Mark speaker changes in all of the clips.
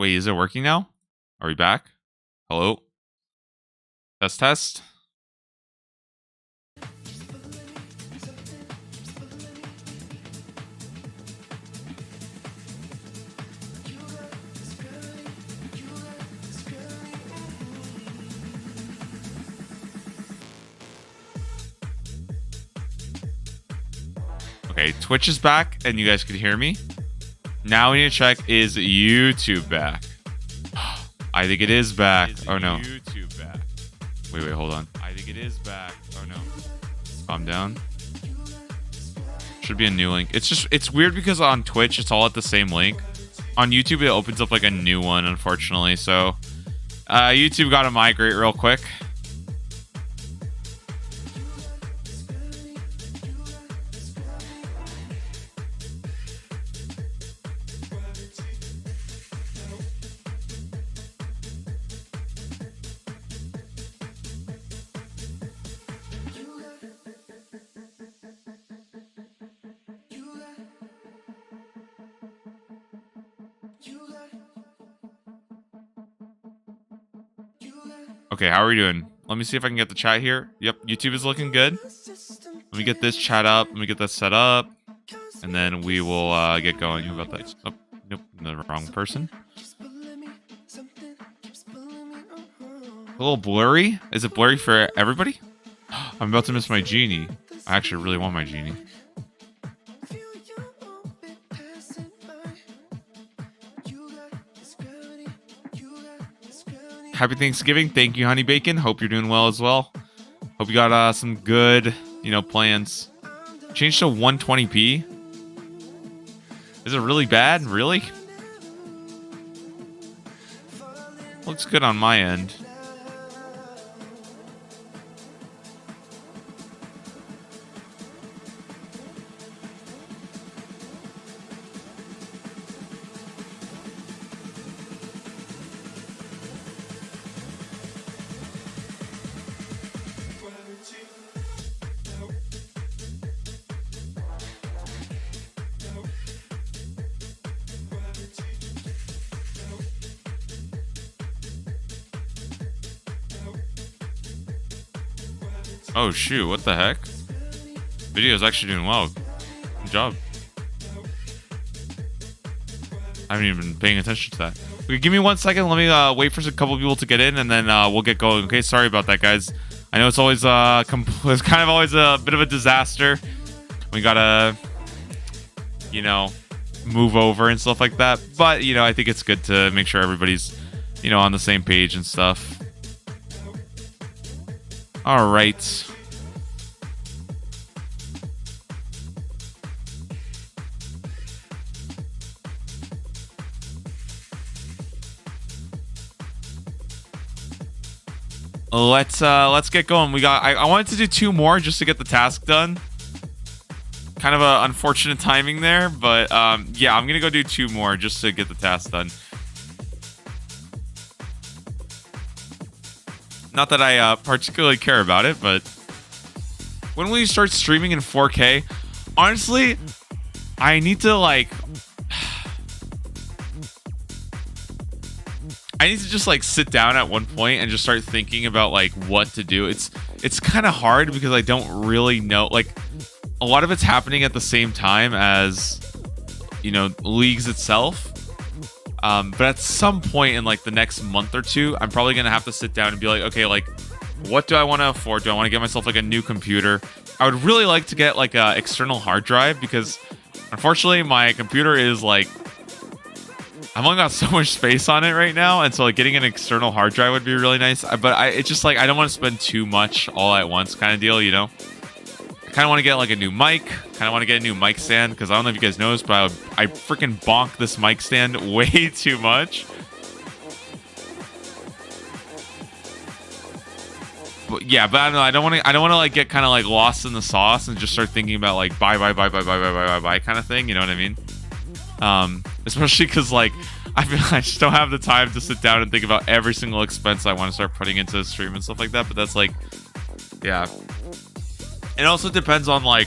Speaker 1: Wait, is it working now? Are we back? Hello? Test test. Okay, Twitch is back and you guys can hear me. Now we need to check, is YouTube back? I think it is back. Oh no. YouTube back. Wait, hold on. I think it is back. Oh no. Calm down. Should be a new link. It's weird because on Twitch it's all at the same link. On YouTube it opens up like a new one, unfortunately. So YouTube got to migrate real quick. Okay, how are we doing? Let me see if I can get the chat here. Yep, YouTube is looking good. Let me get this chat up. Let me get that set up. And then we will get going. Who got that? Oh, nope, the wrong person. A little blurry. Is it blurry for everybody? I'm about to miss my genie. I actually really want my genie. Happy Thanksgiving. Thank you, Honey Bacon. Hope you're doing well as well. Hope you got some good, plans. Change to 120p. Is it really bad? Really? Looks good on my end. Oh shoot, what the heck? Video's actually doing well. Good job. I haven't even been paying attention to that. Okay, give me 1 second. Let me wait for a couple people to get in, and then we'll get going. Okay, sorry about that, guys. I know it's always it's kind of always a bit of a disaster. We gotta, move over and stuff like that. But I think it's good to make sure everybody's, on the same page and stuff. All right. Let's get going. I wanted to do 2 more just to get the task done. Kind of a unfortunate timing there, but yeah, I'm gonna go do 2 more just to get the task done. Not that I particularly care about it, but when will you start streaming in 4K? Honestly, I need to just sit down at one point and just start thinking about what to do. It's kind of hard because I don't really know. A lot of it's happening at the same time as Leagues itself. But at some point in the next month or 2, I'm probably gonna have to sit down and be okay, what do I want to afford? Do I want to get myself a new computer? I would really like to get a external hard drive because unfortunately my computer is I've only got so much space on it right now, and so getting an external hard drive would be really nice. But it's just I don't want to spend too much all at once, kind of deal, I kind of want to get a new mic. Kind of want to get a new mic stand because I don't know if you guys noticed, but I freaking bonk this mic stand way too much. But yeah, but I don't know. I don't want to get kind of lost in the sauce and just start thinking about buy kind of thing. You know what I mean? Especially because I feel I just don't have the time to sit down and think about every single expense I want to start putting into the stream and stuff like that. But that's yeah. It also depends on I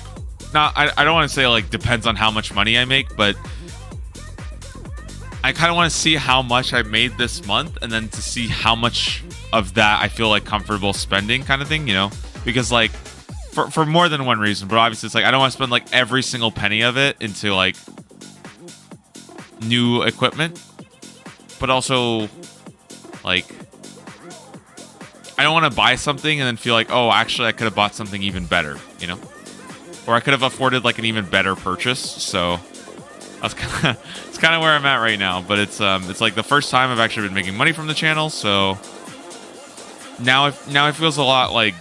Speaker 1: don't want to say depends on how much money I make, but I kind of want to see how much I made this month, and then to see how much of that I feel like comfortable spending, kind of thing, you know? Because like for more than one reason, but obviously it's like I don't want to spend like every single penny of it into like new equipment, but also like I don't want to buy something and then feel like, oh, actually I could have bought something even better, you know? Or I could have afforded like an even better purchase. So that's kind of it's kind of where I'm at right now. But it's like the first time I've actually been making money from the channel. So now it feels a lot like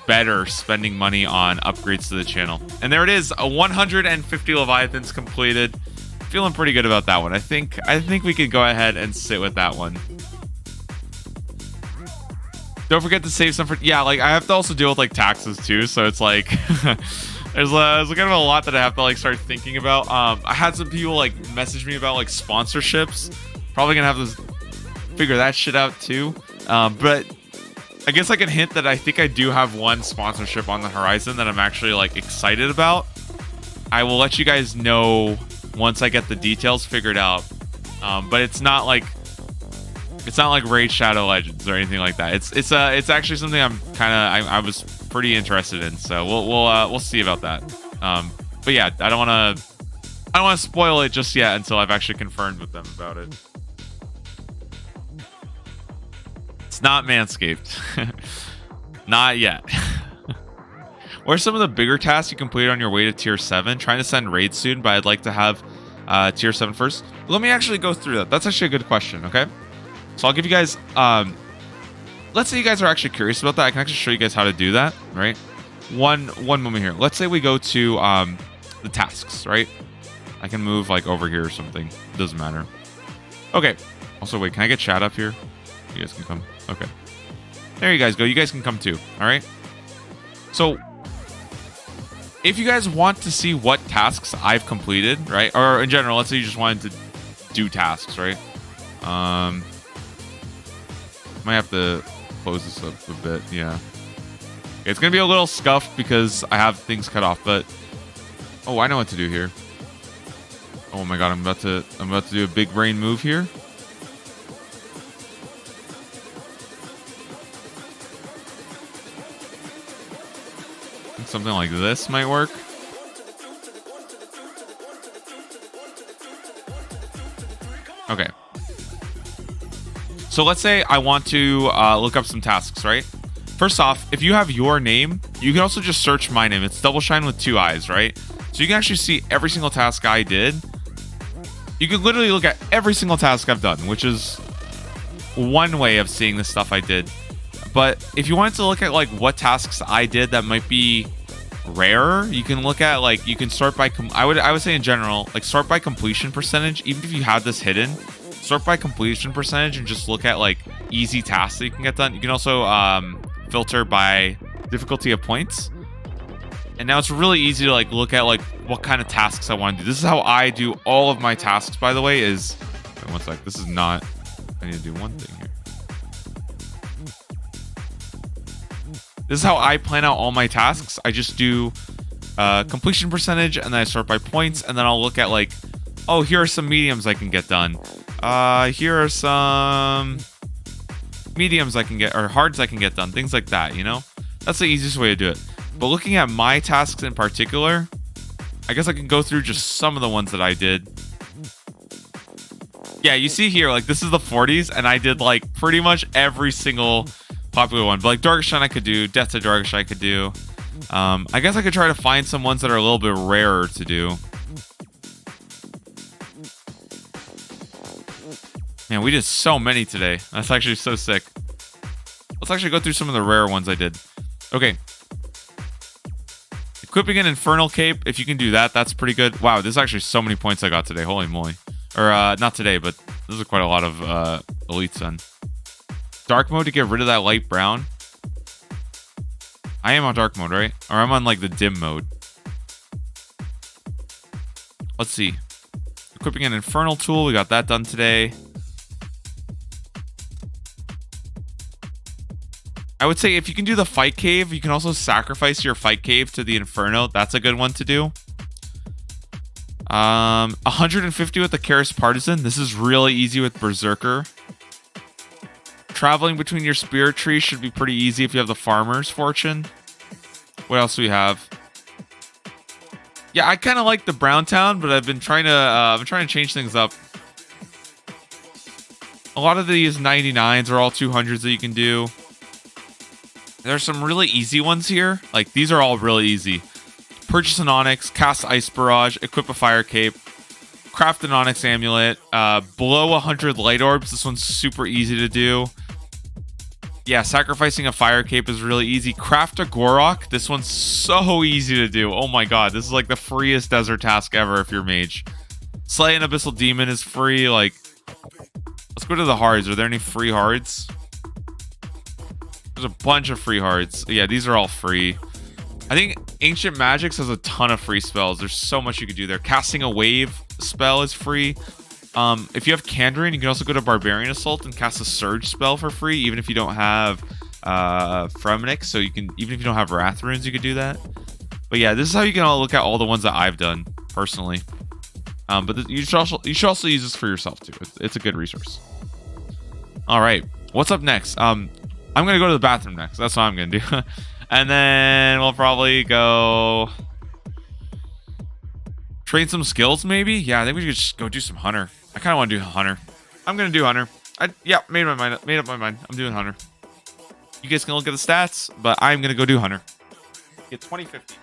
Speaker 1: better spending money on upgrades to the channel. And there it is, a 150 Leviathans completed. Feeling pretty good about that one. I think we could go ahead and sit with that one. Don't forget to save some for, yeah, like I have to also deal with like taxes too, so it's like there's kind of a lot that I have to like start thinking about. I had some people like message me about like sponsorships. Probably gonna have to figure that shit out too. But I guess I can hint that I think I do have one sponsorship on the horizon that I'm actually like excited about. I will let you guys know once I get the details figured out. But it's not like Raid Shadow Legends or anything like that. It's actually something I was pretty interested in. So we'll see about that. But yeah, I don't want to spoil it just yet until I've actually confirmed with them about it. It's not Manscaped. Not yet. What are some of the bigger tasks you completed on your way to tier 7? Trying to send raids soon, but I'd like to have tier 7 first. Let me actually go through that. That's actually a good question, okay? So I'll give you guys, let's say you guys are actually curious about that. I can actually show you guys how to do that, right? One moment here. Let's say we go to the tasks, right? I can move like over here or something. It doesn't matter. Okay. Also, wait, can I get chat up here? You guys can come. Okay. There you guys go. You guys can come too, all right? So if you guys want to see what tasks I've completed, right? Or in general, let's say you just wanted to do tasks, right? Might have to close this up a bit. Yeah. It's gonna be a little scuffed because I have things cut off, but oh, I know what to do here. Oh my god, I'm about to do a big brain move here. I think something like this might work. Okay. So let's say I want to look up some tasks, right? First off, if you have your name, you can also just search my name. It's Double Shine with 2 eyes, right? So you can actually see every single task I did. You can literally look at every single task I've done, which is one way of seeing the stuff I did. But if you wanted to look at like what tasks I did that might be rarer, you can look at like, you can sort by, I would say in general, like sort by completion percentage. Even if you have this hidden, sort by completion percentage and just look at like easy tasks that you can get done. You can also filter by difficulty of points. And now it's really easy to like look at like what kind of tasks I want to do. This is how I do all of my tasks, by the way, is wait, one sec. This is not, I need to do one thing here. This is how I plan out all my tasks. I just do completion percentage and then I sort by points, and then I'll look at like, oh, here are some mediums I can get done. Here are some mediums I can get, or hards I can get done, things like that, you know? That's the easiest way to do it. But looking at my tasks in particular, I guess I can go through just some of the ones that I did. Yeah, you see here, like this is the 40s, and I did like pretty much every single popular one. But like Dargashine I could do, Death to Dargashine I could do. I guess I could try to find some ones that are a little bit rarer to do. Man, we did so many today. That's actually so sick. Let's actually go through some of the rare ones I did. Okay. Equipping an Infernal Cape. If you can do that, that's pretty good. Wow, there's actually so many points I got today. Holy moly. Or, not today, but this is quite a lot of elites then. Dark mode to get rid of that light brown. I am on dark mode, right? Or I'm on, like, the dim mode. Let's see. Equipping an Infernal Tool. We got that done today. I would say if you can do the Fight Cave, you can also sacrifice your Fight Cave to the Inferno. That's a good one to do. 150 with the Karis Partisan. This is really easy with Berserker. Traveling between your spirit trees should be pretty easy if you have the Farmer's Fortune. What else do we have? Yeah, I kind of like the Brown Town, but I've been trying to change things up. A lot of these 99s are all 200s that you can do. There's some really easy ones here. Like, these are all really easy. Purchase an Onyx, cast Ice Barrage, equip a Fire Cape, craft an Onyx Amulet, blow 100 Light Orbs. This one's super easy to do. Yeah, sacrificing a Fire Cape is really easy. Craft a Gorok. This one's so easy to do. Oh my god, this is like the freest desert task ever if you're mage. Slay an Abyssal Demon is free. Like, let's go to the hards. Are there any free hards? There's a bunch of free hards. Yeah, these are all free. I think Ancient Magics has a ton of free spells. There's so much you could do there. Casting a Wave spell is free. If you have Kandrian, you can also go to Barbarian Assault and cast a Surge spell for free, even if you don't have Fremenic. So you can, even if you don't have Wrath Runes, you could do that. But yeah, this is how you can look at all the ones that I've done personally. But you should also use this for yourself too. It's a good resource. All right, what's up next? I'm gonna go to the bathroom next. That's what I'm gonna do. And then we'll probably go train some skills, maybe. Yeah, I think we should just go do some Hunter. I kind of want to do Hunter. I'm gonna do Hunter. Made up my mind. I'm doing Hunter. You guys can look at the stats, but I'm gonna go do Hunter. Get 2050.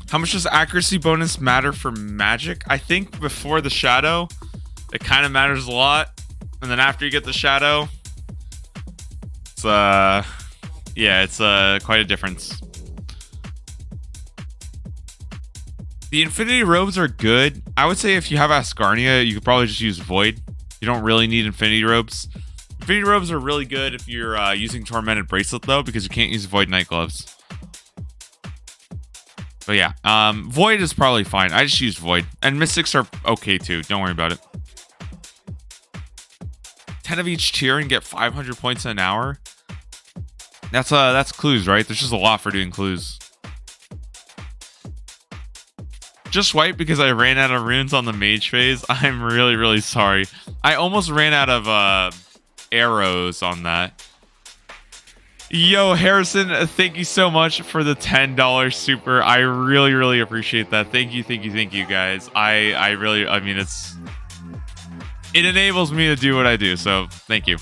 Speaker 1: How much does accuracy bonus matter for magic? I think before the shadow, it kind of matters a lot. And then after you get the shadow, it's quite a difference. The Infinity Robes are good. I would say if you have Asgarnia, you could probably just use Void. You don't really need Infinity Robes. Infinity Robes are really good if you're using Tormented Bracelet, though, because you can't use Void Night Gloves. But yeah, Void is probably fine. I just use Void. And Mystics are okay, too. Don't worry about it. 10 of each tier and get 500 points an hour. That's clues, right? There's just a lot for doing clues. Just wipe because I ran out of runes on the mage phase. I'm really, really sorry. I almost ran out of arrows on that. Yo, Harrison, thank you so much for the $10 super. I really, really appreciate that. Thank you, guys. I mean, it enables me to do what I do. So thank you.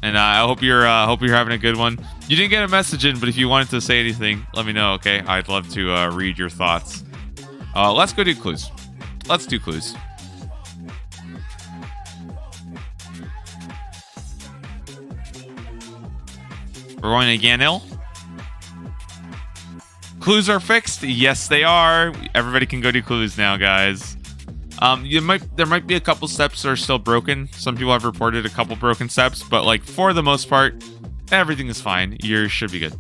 Speaker 1: And I hope you're having a good one. You didn't get a message in, but if you wanted to say anything, let me know. Okay, I'd love to read your thoughts. Let's go do clues. Let's do clues. We're going to Ganil. Clues are fixed. Yes, they are. Everybody can go do clues now, guys. There might be a couple steps that are still broken. Some people have reported a couple broken steps, but like for the most part, everything is fine. You should be good.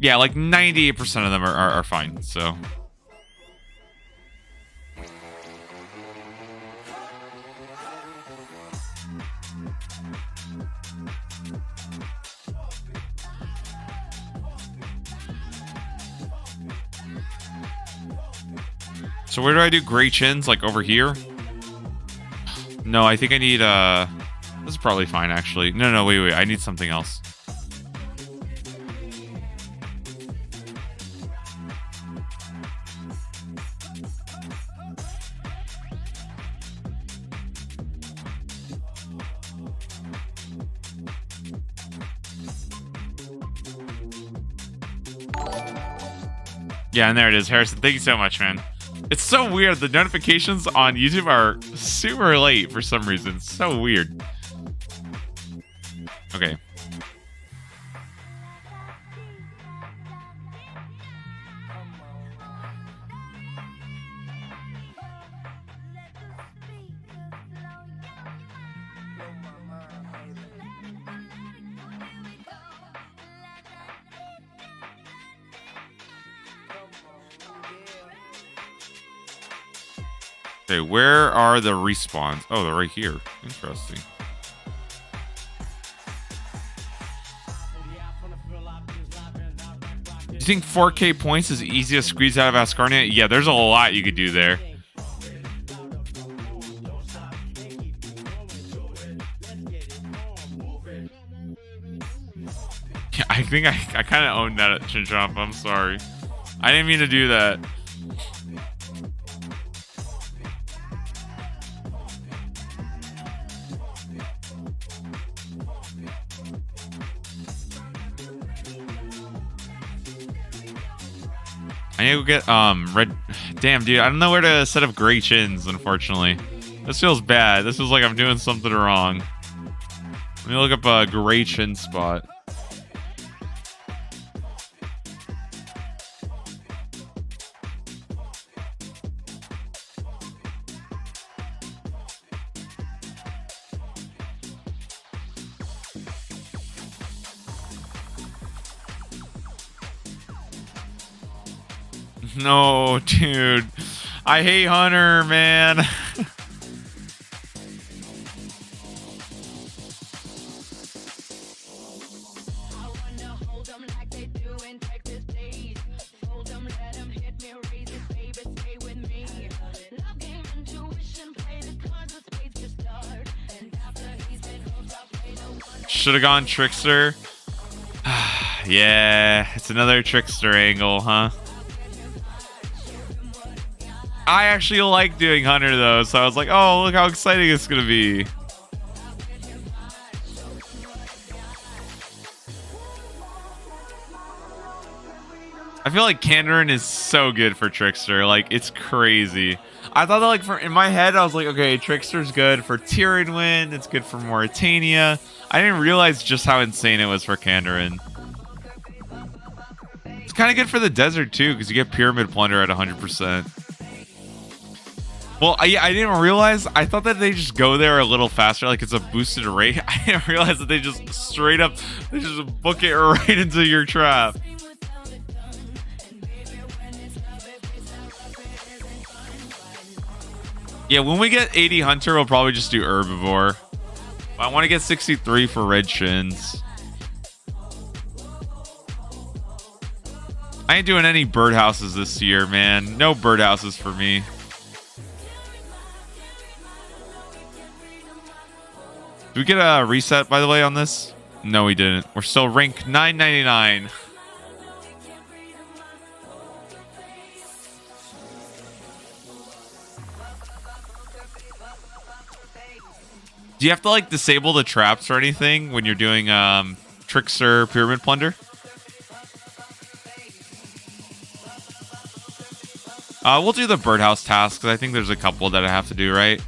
Speaker 1: Yeah, like 98% of them are fine. So. So where do I do gray chins? Like over here? No, I think I need this is probably fine actually. No, wait. I need something else. Yeah, and there it is, Harrison. Thank you so much, man. It's so weird. The notifications on YouTube are super late for some reason. It's so weird. Okay. Okay, where are the respawns? Oh, they're right here. Interesting. You think 4K points is easy to squeeze out of Asgarnia? Yeah, there's a lot you could do there. Yeah, I think I kind of owned that at Chinchomp. I'm sorry. I didn't mean to do that. I need to get red. Damn, dude, I don't know where to set up gray chins, unfortunately. This feels bad. This feels like I'm doing something wrong. Let me look up a gray chin spot. No, dude. I hate Hunter, man. Should have gone Trickster. Yeah, it's another Trickster angle, huh? I actually like doing Hunter though, so I was like, oh, look how exciting it's gonna be. I feel like Kandarin is so good for Trickster. Like, it's crazy. I thought that, like, in my head, I was like, okay, Trickster's good for Tyraniwin. It's good for Moritania. I didn't realize just how insane it was for Kandarin. It's kind of good for the desert, too, because you get Pyramid Plunder at 100%. Well, I didn't realize. I thought that they just go there a little faster, like it's a boosted rate. I didn't realize that they just straight up, they just book it right into your trap. Yeah, when we get 80 Hunter, we'll probably just do Herbivore. But I want to get 63 for Red Shins. I ain't doing any birdhouses this year, man. No birdhouses for me. Did we get a reset, by the way, on this? No, we didn't. We're still rank 999. Do you have to, like, disable the traps or anything when you're doing Trickster Pyramid Plunder? We'll do the birdhouse task, because I think there's a couple that I have to do, right?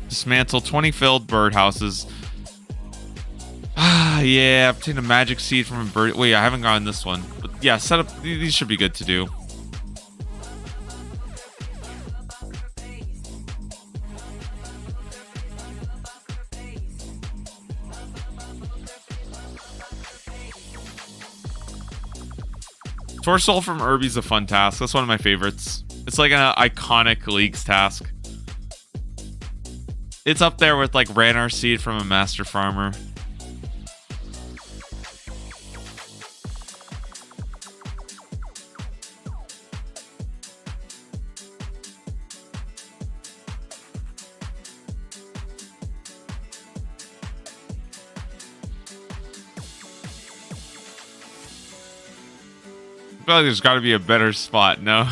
Speaker 1: Dismantle 20 filled birdhouses. Yeah, obtain a magic seed from a bird. Wait, I haven't gotten this one. But yeah, set up. These should be good to do. Torsoul from Irby's a fun task. That's one of my favorites. It's like an iconic Leagues task. It's up there with like Ranar Seed from a Master Farmer. feel like there's got to be a better spot. No,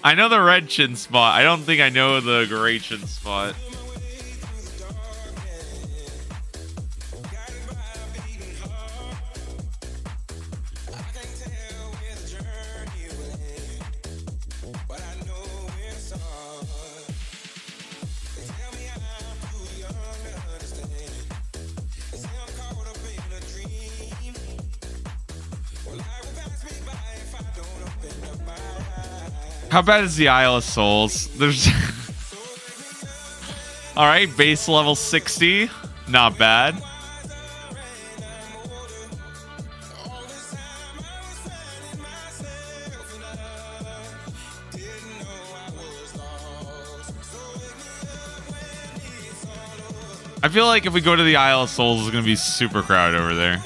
Speaker 1: I know the red chin spot. I don't think I know the gray chin spot. How bad is the Isle of Souls? There's all right, base level 60, not bad. I feel like if we go to the Isle of Souls, it's gonna be super crowded over there.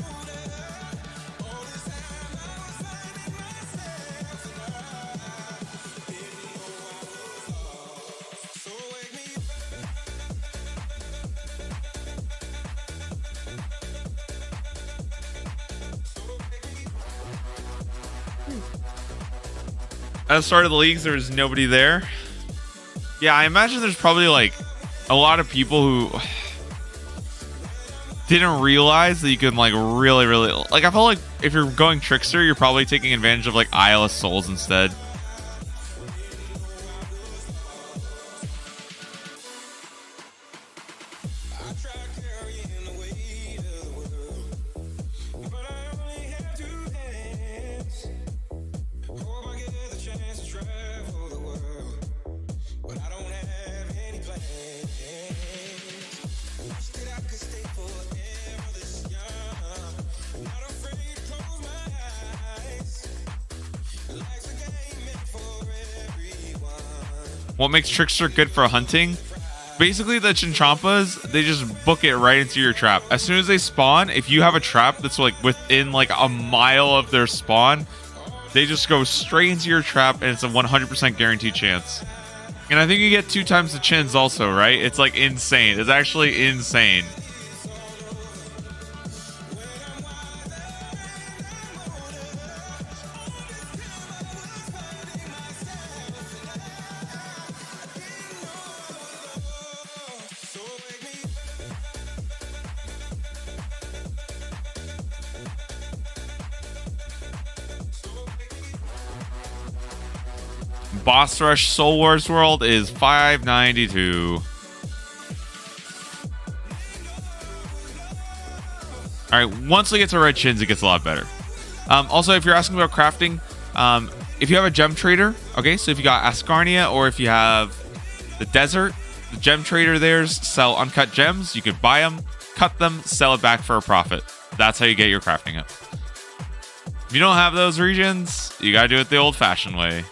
Speaker 1: At the start of the leagues, there was nobody there. Yeah, I imagine there's probably like a lot of people who didn't realize that you could like really like, I felt like if you're going Trickster, you're probably taking advantage of like Isle of Souls instead. What makes Trickster good for hunting? Basically, the Chinchompas, they just book it right into your trap. As soon as they spawn, if you have a trap that's like within like a mile of their spawn, they just go straight into your trap, and it's a 100% guaranteed chance. And I think you get 2 times the chins also, right? It's like insane. It's actually insane. Boss Rush Soul Wars World is 592. Alright, once we get to red chins, it gets a lot better. Also, if you're asking about crafting, if you have a gem trader, okay, so if you got Ascarnia or if you have the desert, the gem trader there's sell uncut gems. You could buy them, cut them, sell it back for a profit. That's how you get your crafting up. If you don't have those regions, you gotta do it the old-fashioned way.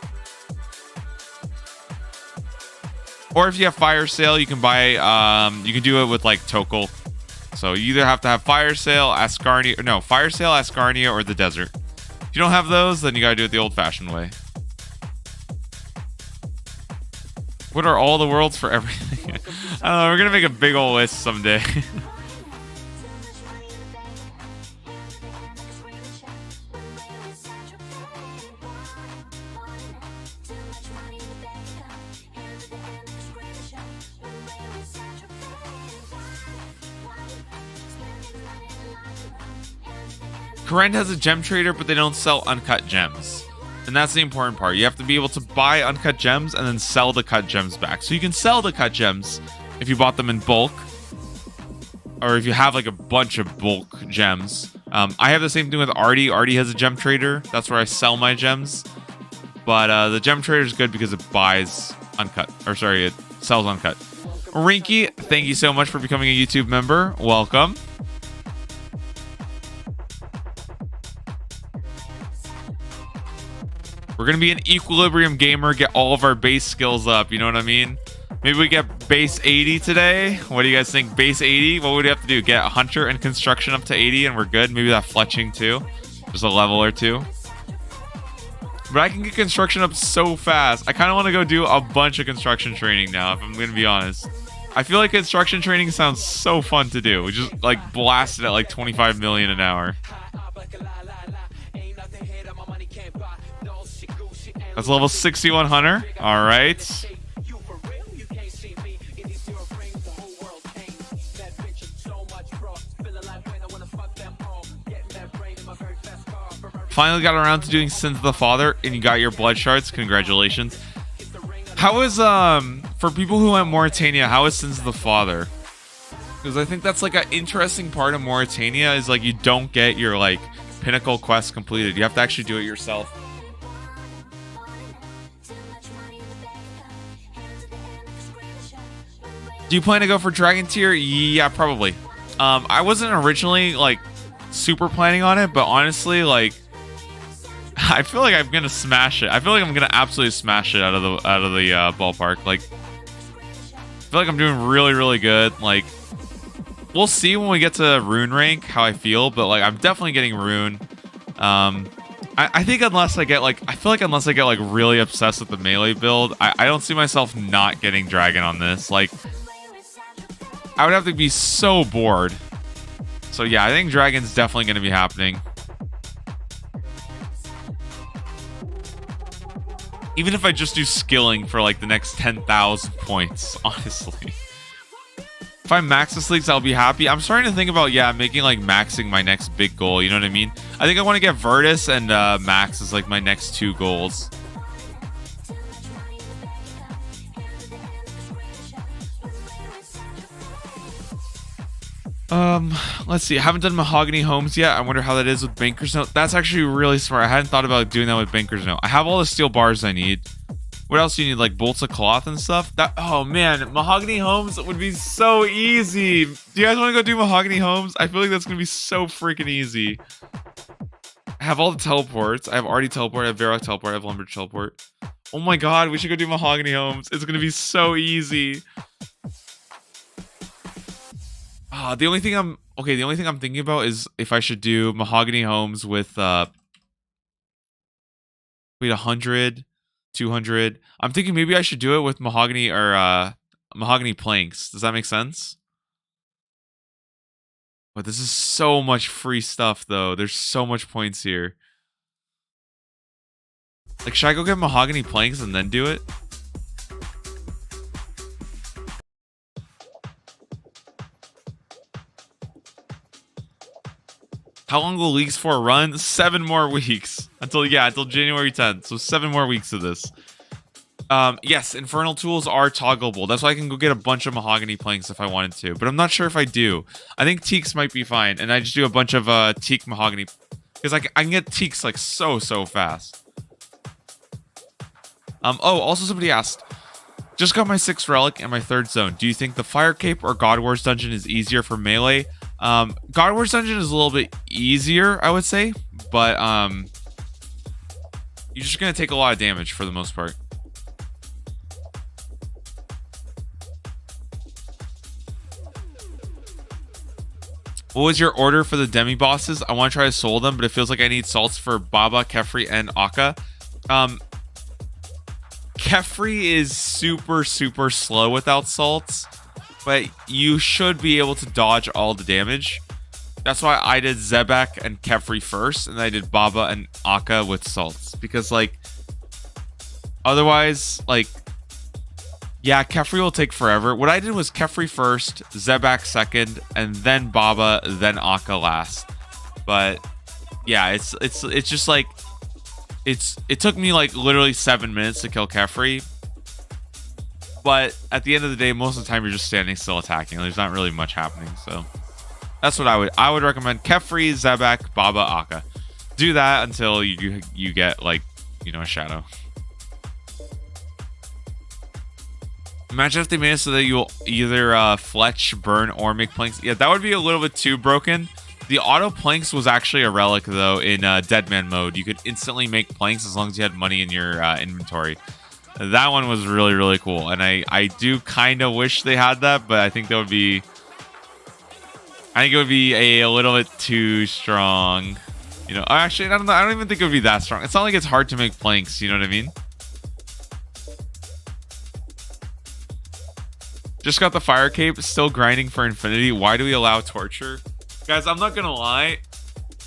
Speaker 1: Or if you have Fire Sale, you can buy, you can do it with like Tokal. So you either have to have Fire Sale, Ascarnia, no, Fire Sale, Ascarnia, or the Desert. If you don't have those, then you gotta do it the old-fashioned way. What are all the worlds for everything? I don't know, we're gonna make a big old list someday. Kourend has a gem trader, but they don't sell uncut gems. And that's the important part. You have to be able to buy uncut gems and then sell the cut gems back. So you can sell the cut gems if you bought them in bulk, or if you have like a bunch of bulk gems. I have the same thing with Artie. Artie has a gem trader. That's where I sell my gems. But the gem trader is good because it buys uncut. Or sorry, it sells uncut. Rinky, thank you so much for becoming a YouTube member. Welcome. We're going to be an equilibrium gamer, get all of our base skills up. You know what I mean? Maybe we get base 80 today. What do you guys think? Base 80? What would we have to do? Get a hunter and construction up to 80 and we're good. Maybe that fletching too. Just a level or two. But I can get construction up so fast. I kind of want to go do a bunch of construction training now, if I'm going to be honest. I feel like construction training sounds so fun to do. We just like blast it at like 25 million an hour. That's level 61 Hunter. All right. Finally got around to doing Sins of the Father, and you got your blood shards. Congratulations. How is for people who went Mauritania? How is Sins of the Father? Because I think that's like an interesting part of Mauritania is like you don't get your like pinnacle quest completed. You have to actually do it yourself. Do you plan to go for Dragon Tier? Yeah, probably. I wasn't originally like super planning on it, but honestly, like I feel like I'm gonna smash it. I feel like I'm gonna absolutely smash it out of the ballpark. Like, I feel like I'm doing really, really good. Like, we'll see when we get to Rune rank how I feel, but like I'm definitely getting Rune. I think unless I get like, I feel like unless I get like really obsessed with the melee build, I don't see myself not getting Dragon on this. Like, I would have to be so bored. So yeah, I think Dragon's definitely going to be happening. Even if I just do skilling for like the next 10,000 points, honestly. If I max this leagues, I'll be happy. I'm starting to think about, yeah, making like maxing my next big goal. You know what I mean? I think I want to get Virtus and Max as like my next 2 goals. Let's see. I haven't done Mahogany Homes yet. I wonder how that is with Banker's Note. That's actually really smart. I hadn't thought about doing that with Banker's Note. I have all the steel bars I need. What else do you need? Like bolts of cloth and stuff? That, oh man, Mahogany Homes would be so easy. Do you guys want to go do Mahogany Homes? I feel like that's going to be so freaking easy. I have all the teleports. I have Artie teleport. I have Varrock teleport. I have Lumber teleport. Oh my god, we should go do Mahogany Homes. It's going to be so easy. The only thing I'm thinking about is if I should do Mahogany Homes with 100, 200. I'm thinking maybe I should do it with Mahogany or Mahogany Planks. Does that make sense? But this is so much free stuff though. There's so much points here. Like, should I go get Mahogany Planks and then do it? How long will Leagues 4 run? 7 more weeks. Until January 10th. So 7 more weeks of this. Yes, Infernal Tools are toggleable. That's why I can go get a bunch of Mahogany Planks if I wanted to. But I'm not sure if I do. I think Teaks might be fine. And I just do a bunch of Teak Mahogany. Because I can get Teaks like so fast. Oh, also somebody asked. Just got my 6th relic and my 3rd zone. Do you think the Fire Cape or God Wars dungeon is easier for melee? God Wars dungeon is a little bit easier, I would say, but you're just gonna take a lot of damage for the most part. What was your order for the demi bosses? I want to try to soul them, but it feels like I need salts for Baba, Kefri, and Akka. Kefri is super slow without salts, but you should be able to dodge all the damage. That's why I did Zebek and Kefri first, and I did Baba and Akka with salts. Because, like, otherwise, like, yeah, Kefri will take forever. What I did was Kefri first, Zebek second, and then Baba, then Akka last. But, yeah, it's just, like, it took me, like, literally 7 minutes to kill Kefri. But at the end of the day, most of the time you're just standing still attacking. There's not really much happening, so that's what I would recommend. Kefri, Zebek, Baba, Akka. Do that until you get, like, you know, a shadow. Imagine if they made it so that you'll either fletch, burn, or make planks. Yeah, that would be a little bit too broken. The auto planks was actually a relic though in Deadman mode. You could instantly make planks as long as you had money in your inventory. That one was really cool, and I do kind of wish they had that, but I think that would be, I think it would be a little bit too strong. You know, actually, I don't even think it would be that strong. It's not like it's hard to make planks. You know what I mean? Just got the Fire Cape. Still grinding for Infinity. Why do we allow torture? Guys, I'm not gonna lie.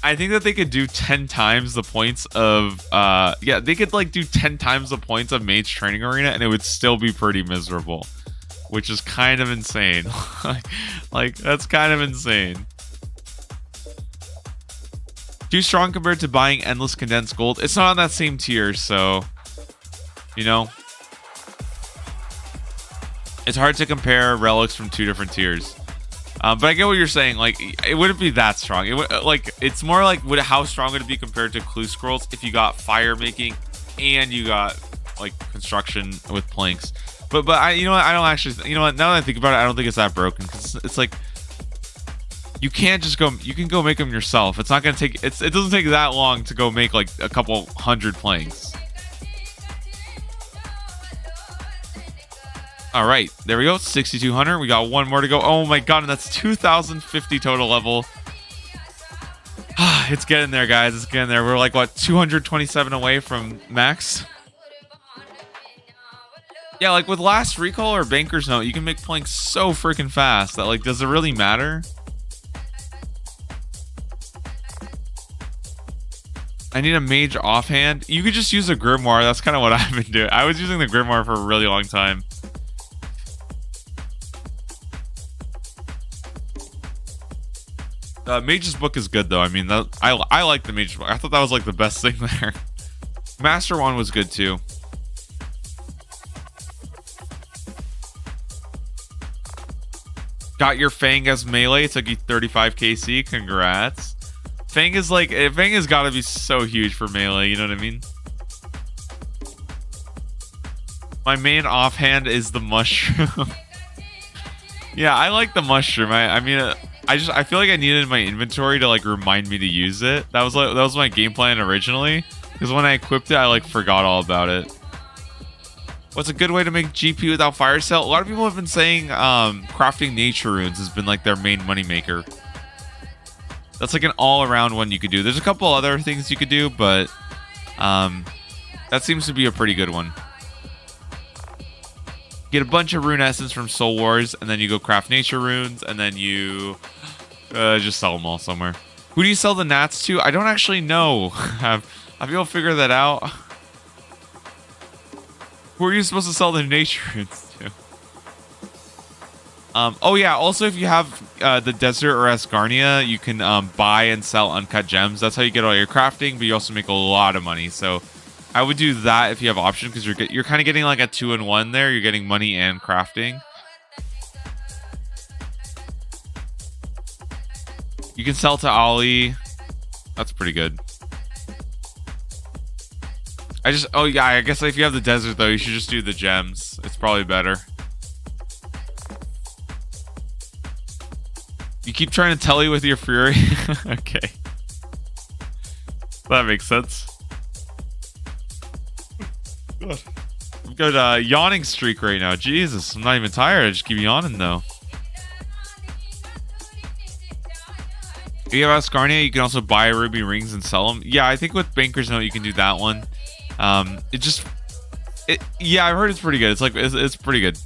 Speaker 1: I think that they could do 10 times the points of yeah, they could like do 10 times the points of Mage Training Arena and it would still be pretty miserable, which is kind of insane. like that's kind of insane. Too strong compared to buying endless condensed gold. It's not on that same tier, so you know, it's hard to compare relics from two different tiers. But I get what you're saying. Like, it wouldn't be that strong. It would like it's more like how strong would it be compared to clue scrolls if you got fire making and you got like construction with planks. But I, you know what? I don't actually. You know what? Now that I think about it, I don't think it's that broken because it's like you can't just go. You can go make them yourself. It's not gonna take. It doesn't take that long to go make like a couple hundred planks. All right, there we go. 6,200. We got one more to go. Oh my god, and that's 2,050 total level. It's getting there, guys. It's getting there. We're like what, 227 away from max. Yeah, like with Last Recall or Banker's Note, you can make planks so freaking fast that like, does it really matter? I need a mage offhand. You could just use a Grimoire. That's kind of what I've been doing. I was using the Grimoire for a really long time. Mage's Book is good though. I mean, I like the Mage's Book. I thought that was like the best thing there. Master Wand was good too. Got your Fang as melee. It took you 35 KC. Congrats. Fang is like, Fang has got to be so huge for melee. You know what I mean? My main offhand is the mushroom. Yeah, I like the mushroom. I mean, I feel like I needed my inventory to like remind me to use it. That was my game plan originally. Because when I equipped it, I like forgot all about it. What's a good way to make GP without fire sale? A lot of people have been saying crafting nature runes has been like their main moneymaker. That's like an all-around one you could do. There's a couple other things you could do, but that seems to be a pretty good one. Get a bunch of rune essence from Soul Wars, and then you go craft nature runes, and then you just sell them all somewhere. Who do you sell the gnats to? I don't actually know. Have you all figured that out? Who are you supposed to sell the nature runes to? Oh yeah, also if you have the Desert or Asgarnia, you can buy and sell uncut gems. That's how you get all your crafting, but you also make a lot of money. So I would do that if you have option, because you're kind of getting like a 2-in-1 there. You're getting money and crafting. You can sell to Ollie. That's pretty good. Oh yeah, I guess if you have the desert though, you should just do the gems. It's probably better. You keep trying to telly with your fury. Okay. That makes sense. I've got a yawning streak right now. Jesus, I'm not even tired. I just keep yawning though. If you have Asgarnia, you can also buy ruby rings and sell them. Yeah, I think with Banker's Note you can do that one. Yeah, I've heard it's pretty good. It's pretty good.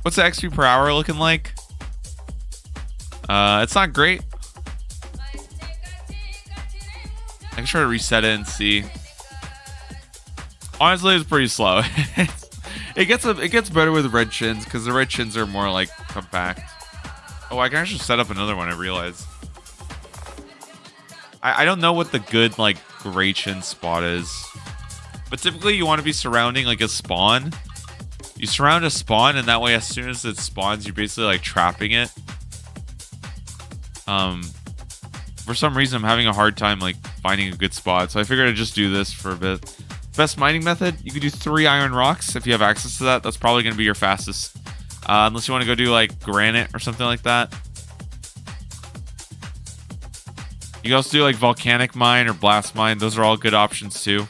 Speaker 1: What's the XP per hour looking like? It's not great. I can try to reset it and see. Honestly, it's pretty slow. It gets better with red chins because the red chins are more like compact. Oh, I can actually set up another one. I realize. I don't know what the good like gray chin spot is, but typically you want to be surrounding like a spawn. You surround a spawn, and that way, as soon as it spawns, you're basically like trapping it. For some reason, I'm having a hard time like finding a good spot, so I figured I'd just do this for a bit. Best mining method: you could do 3 iron rocks if you have access to that. That's probably going to be your fastest, unless you want to go do like granite or something like that. You can also do like volcanic mine or blast mine. Those are all good options too.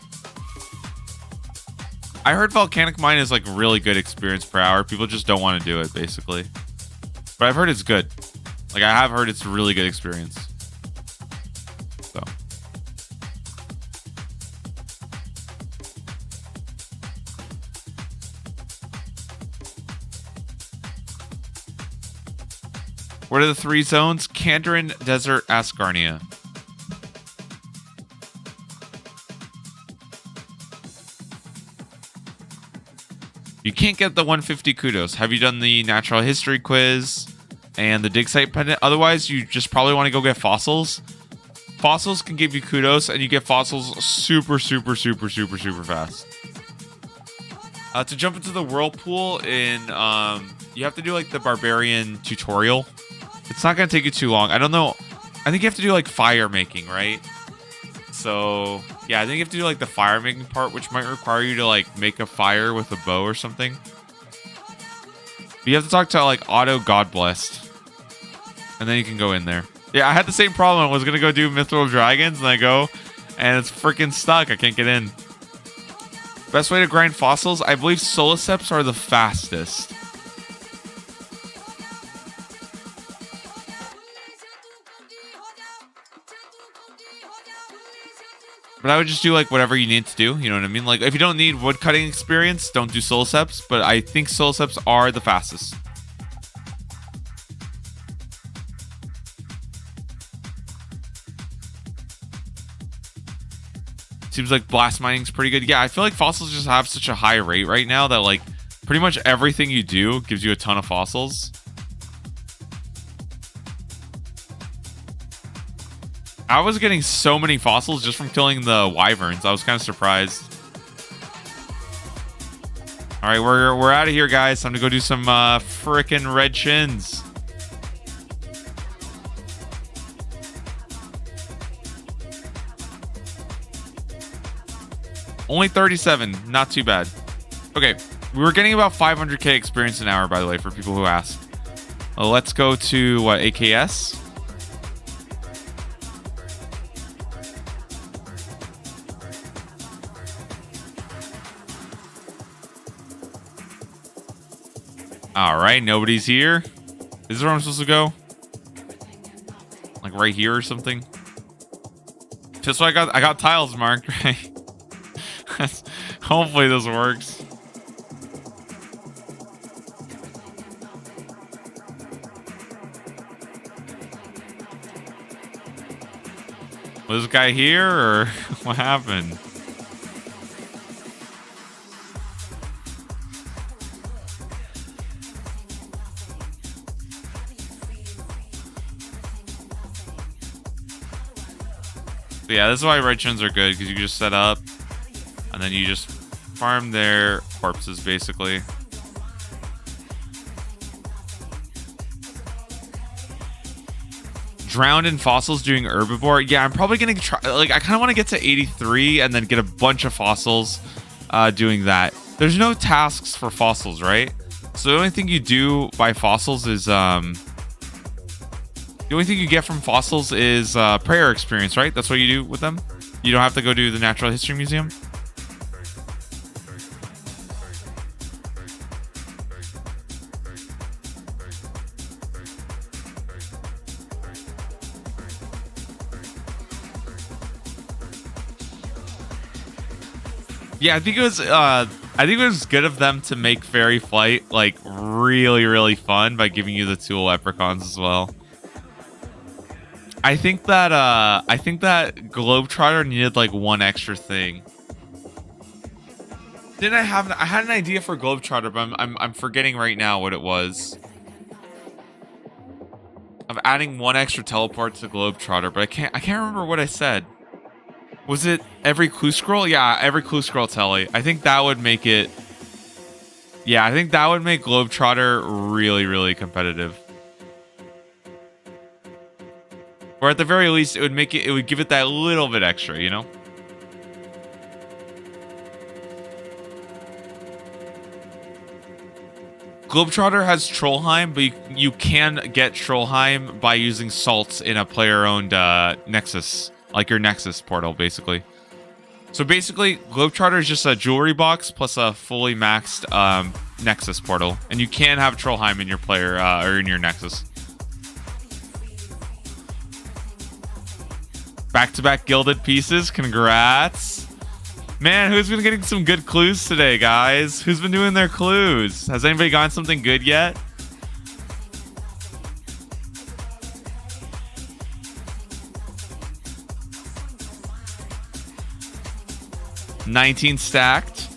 Speaker 1: I heard volcanic mine is like really good experience per hour. People just don't want to do it basically, but I've heard it's good. Like I have heard it's really good experience. So. What are the 3 zones? Kandarin, Desert, Asgarnia. You can't get the 150 kudos. Have you done the natural history quiz and the dig site pendant? Otherwise, you just probably want to go get fossils. Fossils can give you kudos, and you get fossils super fast. To jump into the whirlpool in, you have to do like the barbarian tutorial. It's not going to take you too long. I don't know. I think you have to do like fire making, right? So yeah, I think you have to do like the fire making part, which might require you to like make a fire with a bow or something. But you have to talk to like Otto Godblessed, and then you can go in there. Yeah, I had the same problem. I was gonna go do Mithril Dragons, and I go, and it's freaking stuck. I can't get in. Best way to grind fossils? I believe Soliceps are the fastest. But I would just do like whatever you need to do. You know what I mean? Like if you don't need wood cutting experience, don't do Soliceps. But I think Soliceps are the fastest. Seems like blast mining's pretty good. Yeah, I feel like fossils just have such a high rate right now that like pretty much everything you do gives you a ton of fossils. I was getting so many fossils just from killing the wyverns. I was kind of surprised. All right, we're out of here, guys. Time to go do some frickin' red chins. Only 37, not too bad. Okay, we were getting about 500k experience an hour, by the way, for people who asked. Let's go to what, AKS? All right, nobody's here. This is where I'm supposed to go. Like right here or something. Just so I got tiles marked, right? Hopefully this works. Was this guy here or what happened? So yeah, this is why red chins are good, because you can just set up and then you just farm their corpses, basically. Drowned in fossils doing herbivore. Yeah, I'm probably gonna try. Like, I kind of want to get to 83 and then get a bunch of fossils doing that. There's no tasks for fossils, right? So the only thing you do by fossils is the only thing you get from fossils is prayer experience, right? That's what you do with them. You don't have to go do the Natural History Museum. Yeah, I think it was good of them to make Fairy Flight like really fun by giving you the 2 leprechauns as well. I think that Globetrotter needed like one extra thing. Didn't I had an idea for Globetrotter, but I'm forgetting right now what it was. Of adding one extra teleport to Globetrotter, but I can't remember what I said. Was it every clue scroll? Yeah, every clue scroll telly. I think that would make it. Yeah, I think that would make Globetrotter really competitive. Or at the very least, it would give it that little bit extra, you know? Globetrotter has Trollheim, but you can get Trollheim by using salts in a player-owned Nexus. Like your Nexus portal, basically. So basically, Globetrotter is just a jewelry box plus a fully maxed Nexus portal. And you can have Trollheim in your player, or in your Nexus. Back-to-back gilded pieces. Congrats. Man, who's been getting some good clues today, guys? Who's been doing their clues? Has anybody gotten something good yet? $19 stacked.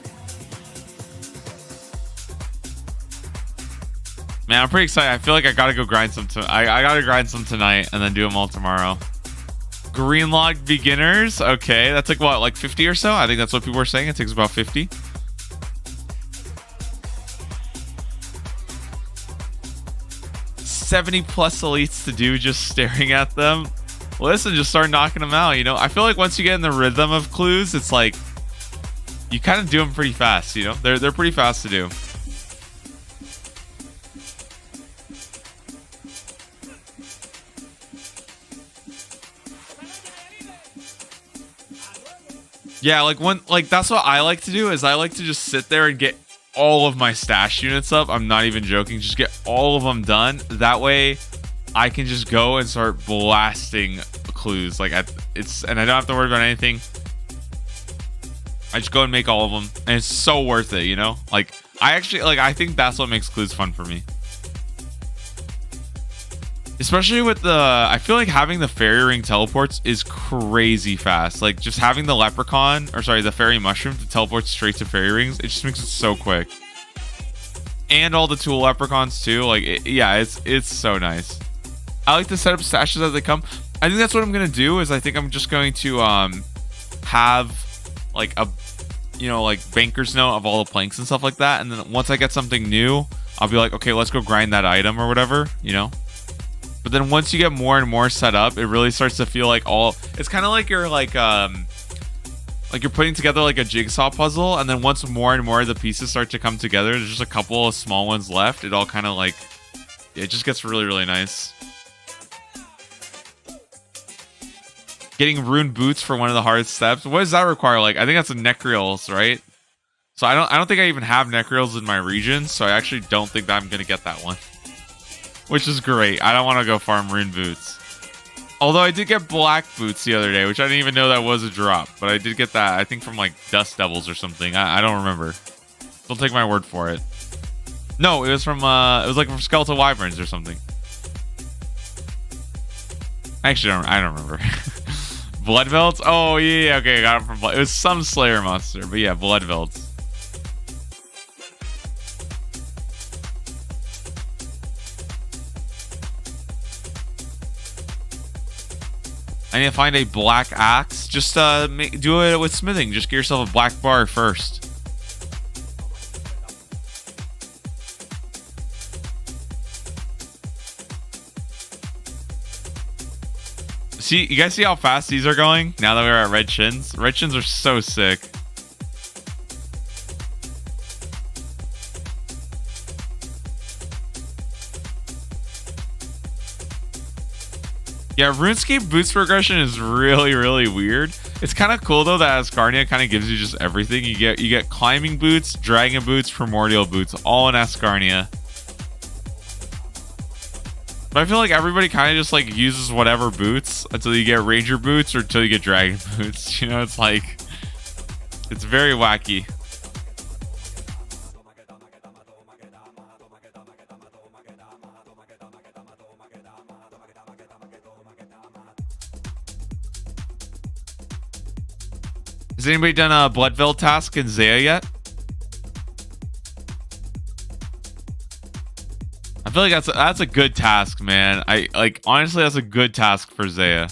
Speaker 1: Man, I'm pretty excited. I feel like I gotta go grind some. I gotta grind some tonight and then do them all tomorrow. Green log beginners. Okay, that's like what, like 50 or so? I think that's what people are saying. It takes about 50. +70 elites to do just staring at them. Listen, just start knocking them out. You know, I feel like once you get in the rhythm of clues, it's like you kind of do them pretty fast. You know, they're pretty fast to do. Yeah, like that's what I like to do is I like to just sit there and get all of my stash units up. I'm not even joking. Just get all of them done. That way I can just go and start blasting clues. Like and I don't have to worry about anything. I just go and make all of them. And it's so worth it, you know? Like I think that's what makes clues fun for me. Especially with I feel like having the fairy ring teleports is crazy fast. Like just having the leprechaun, or sorry, the fairy mushroom to teleport straight to fairy rings, it just makes it so quick. And all the tool leprechauns too. Like, it's so nice. I like to set up stashes as they come. I think that's what I'm gonna do. Is I think I'm just going to have like a, you know, like banker's note of all the planks and stuff like that. And then once I get something new, I'll be like, okay, let's go grind that item or whatever, you know. But then once you get more and more set up, it really starts to feel like it's kind of like you're like you're putting together like a jigsaw puzzle, and then once more and more of the pieces start to come together, there's just a couple of small ones left. It all kind of like, it just gets really, really nice. Getting rune boots for one of the hard steps. What does that require? Like, I think that's a Necreals, right? So I don't think I even have Necreals in my region, so I actually don't think that I'm gonna get that one. Which is great. I don't want to go farm rune boots. Although I did get black boots the other day, which I didn't even know that was a drop. But I did get that, I think from like Dust Devils or something. I don't remember. Don't take my word for it. No, it was from from Skeletal Wyverns or something. Actually, I don't remember. Blood Velds? Oh yeah, okay, I got it from Blood. It was some Slayer monster, but yeah, Blood Velds. I need to find a black axe. Just do it with smithing. Just get yourself a black bar first. See, you guys see how fast these are going? Now that we're at Red Shins. Red Shins are so sick. Yeah, RuneScape boots progression is really, really weird. It's kind of cool though that Ascarnia kind of gives you just everything. You get climbing boots, dragon boots, primordial boots, all in Ascarnia. But I feel like everybody kind of just like uses whatever boots until you get ranger boots or until you get dragon boots. You know, it's like, it's very wacky. Has anybody done a Bloodveld task in Zaya yet? I feel like that's a good task, man. Honestly, that's a good task for Zaya.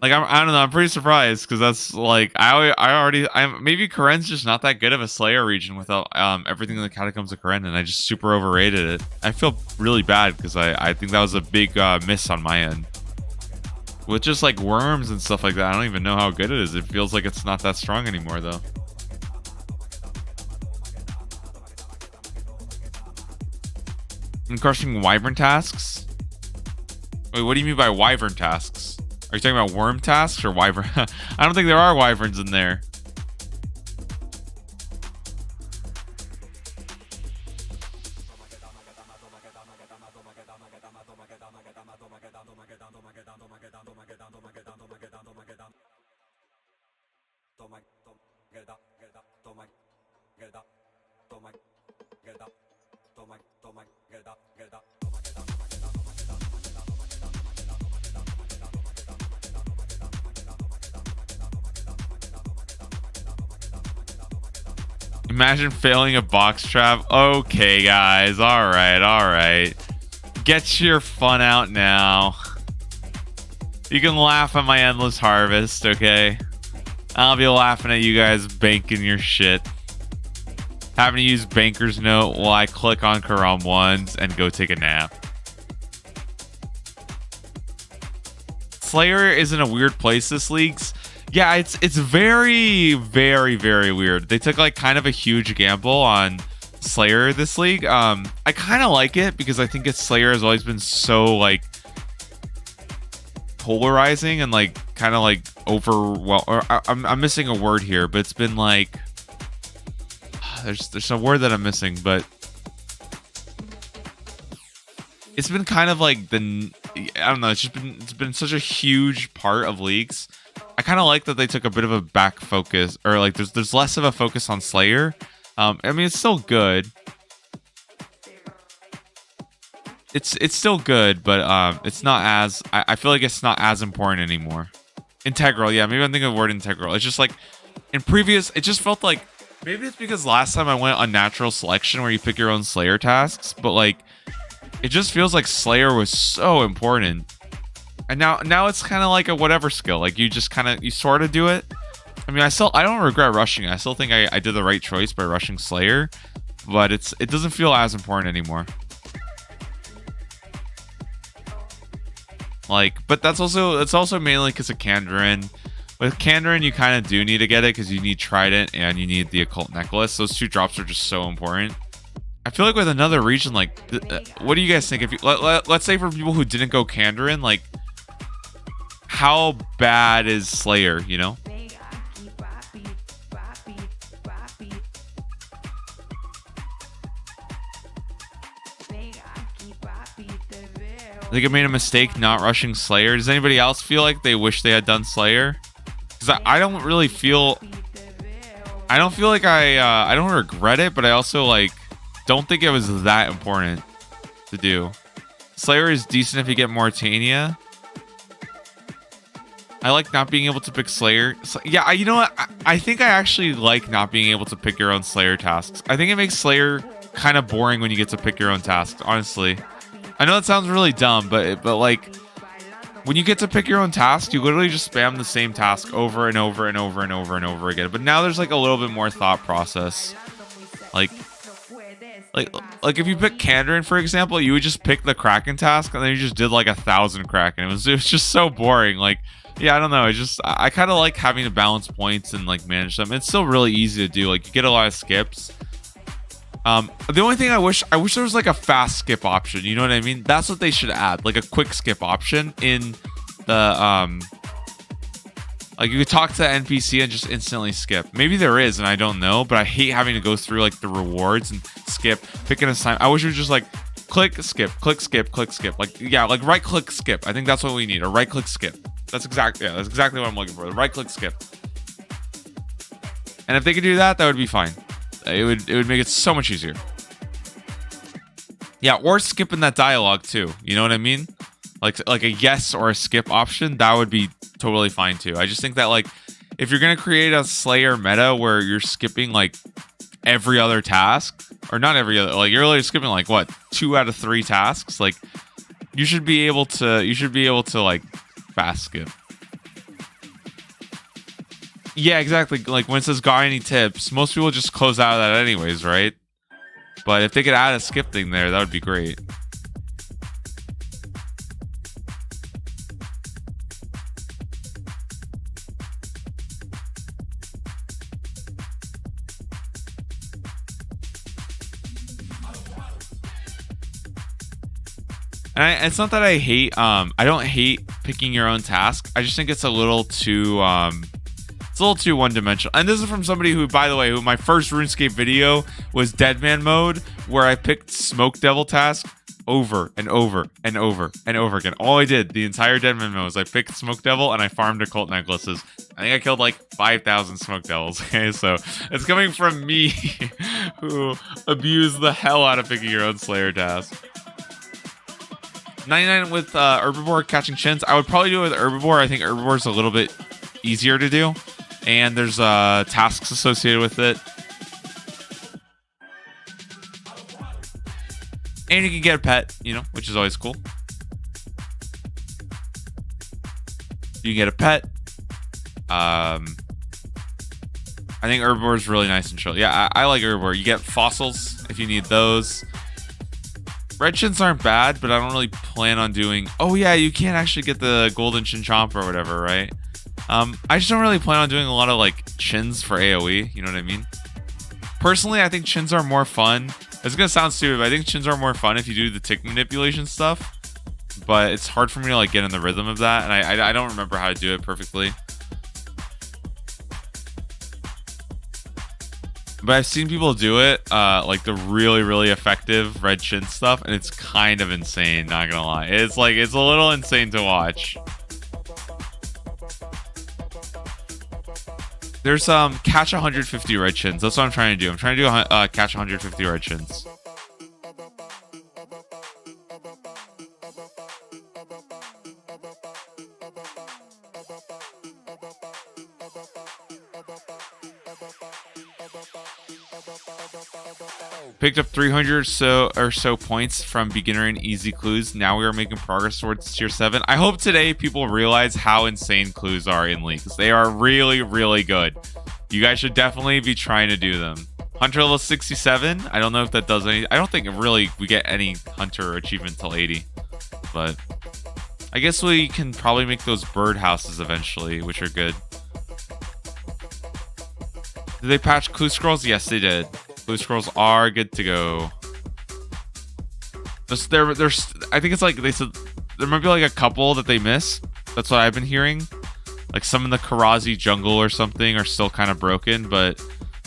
Speaker 1: Like I don't know, I'm pretty surprised because that's like maybe Karen's just not that good of a Slayer region without everything in the Catacombs of Karen, and I just super overrated it. I feel really bad because I think that was a big miss on my end. With just like worms and stuff like that, I don't even know how good it is. It feels like it's not that strong anymore though. And crushing wyvern tasks? Wait, what do you mean by wyvern tasks? Are you talking about worm tasks or wyvern? I don't think there are wyverns in there. Imagine failing a box trap. Okay, guys. All right. Get your fun out now. You can laugh at my endless harvest, okay? I'll be laughing at you guys banking your shit. Having to use banker's note while I click on Karam ones and go take a nap. Slayer is in a weird place this league's. Yeah, it's very, very, very weird. They took like kind of a huge gamble on Slayer this league. I kind of like it because I think Slayer has always been so like polarizing and like kind of like I'm missing a word here, but it's been like there's a word that I'm missing, but it's been kind of like I don't know, it's been such a huge part of leagues. I kind of like that they took a bit of a back focus, or like there's less of a focus on Slayer. I mean, it's still good. It's still good, but it's not as I feel like it's not as important anymore. Integral, yeah, maybe I'm thinking of the word integral. It's just like in previous, it just felt like maybe it's because last time I went on natural selection where you pick your own Slayer tasks, but like it just feels like Slayer was so important. And now it's kind of like a whatever skill. Like you just you sort of do it. I mean, I don't regret rushing it. I still think I did the right choice by rushing Slayer, but it doesn't feel as important anymore. Like, but it's also mainly because of Kandarin. With Kandarin, you kind of do need to get it because you need Trident and you need the Occult Necklace. Those two drops are just so important. I feel like with another region, like, what do you guys think? If you let's say for people who didn't go Kandarin, like, how bad is Slayer, you know? I think I made a mistake not rushing Slayer. Does anybody else feel like they wish they had done Slayer? Because I don't really feel... I don't feel like I don't regret it, but I also, like, don't think it was that important to do. Slayer is decent if you get Morytania. I like not being able to pick Slayer. Yeah, you know what? I think I actually like not being able to pick your own Slayer tasks. I think it makes Slayer kind of boring when you get to pick your own tasks, honestly. I know that sounds really dumb, but like when you get to pick your own task, you literally just spam the same task over and over and over and over and over again. But now there's like a little bit more thought process. Like if you pick Kandarin, for example, you would just pick the Kraken task and then you just did like 1,000 Kraken. It was just so boring. Like, yeah, I don't know. I kind of like having to balance points and like manage them. It's still really easy to do. Like you get a lot of skips. The only thing I wish there was like a fast skip option. You know what I mean? That's what they should add, like a quick skip option in the like you could talk to the NPC and just instantly skip. Maybe there is, and I don't know. But I hate having to go through like the rewards and skip, pick an assignment. I wish it was just like click, skip, click, skip, click, skip. Like yeah, like right click, skip. I think that's what we need. A right click, skip. That's exactly what I'm looking for. The right click, skip. And if they could do that, that would be fine. It would make it so much easier. Yeah, or skipping that dialogue too. You know what I mean? Like a yes or a skip option, that would be totally fine too. I just think that like if you're gonna create a Slayer meta where you're skipping like every other task, or not every other, like you're literally skipping like what 2 out of 3 tasks, like you should be able to like fast skip. Yeah, exactly. Like when it says got any tips, most people just close out of that anyways, right? But if they could add a skip thing there, that would be great. And it's not that I hate I don't hate picking your own task. I just think it's a little too one-dimensional. And this is from somebody who, by the way, my first RuneScape video was Deadman mode, where I picked Smoke Devil task over and over and over and over again. All I did the entire Deadman mode was I picked Smoke Devil and I farmed Occult Necklaces. I think I killed like 5,000 Smoke Devils. Okay, so it's coming from me who abused the hell out of picking your own Slayer task. 99 with Herbivore catching chins. I would probably do it with Herbivore. I think Herbivore is a little bit easier to do, and there's tasks associated with it. And you can get a pet, you know, which is always cool. You can get a pet. I think Herbivore is really nice and chill. Yeah, I like Herbivore. You get fossils if you need those. Red chins aren't bad, but I don't really plan on doing... Oh yeah, you can't actually get the golden chinchomp or whatever, right? I just don't really plan on doing a lot of like chins for AoE, you know what I mean? Personally, I think chins are more fun. It's gonna sound stupid, but I think chins are more fun if you do the tick manipulation stuff. But it's hard for me to like get in the rhythm of that, and I don't remember how to do it perfectly. But I've seen people do it, like the really, really effective red chin stuff, and it's kind of insane, not gonna lie. It's like, it's a little insane to watch. There's catch 150 red chins. That's what I'm trying to do. I'm trying to do catch 150 red chins. Picked up 300 or so points from beginner and easy clues. Now we are making progress towards tier 7. I hope today people realize how insane clues are in League, because they are really, really good. You guys should definitely be trying to do them. Hunter level 67. I don't know if that does any... I don't think really we get any Hunter achievement till 80. But I guess we can probably make those bird houses eventually, which are good. Did they patch clue scrolls? Yes, they did. Clue scrolls are good to go. There's I think it's like they said there might be like a couple that they miss. That's what I've been hearing. Like some in the Karazi jungle or something are still kind of broken, but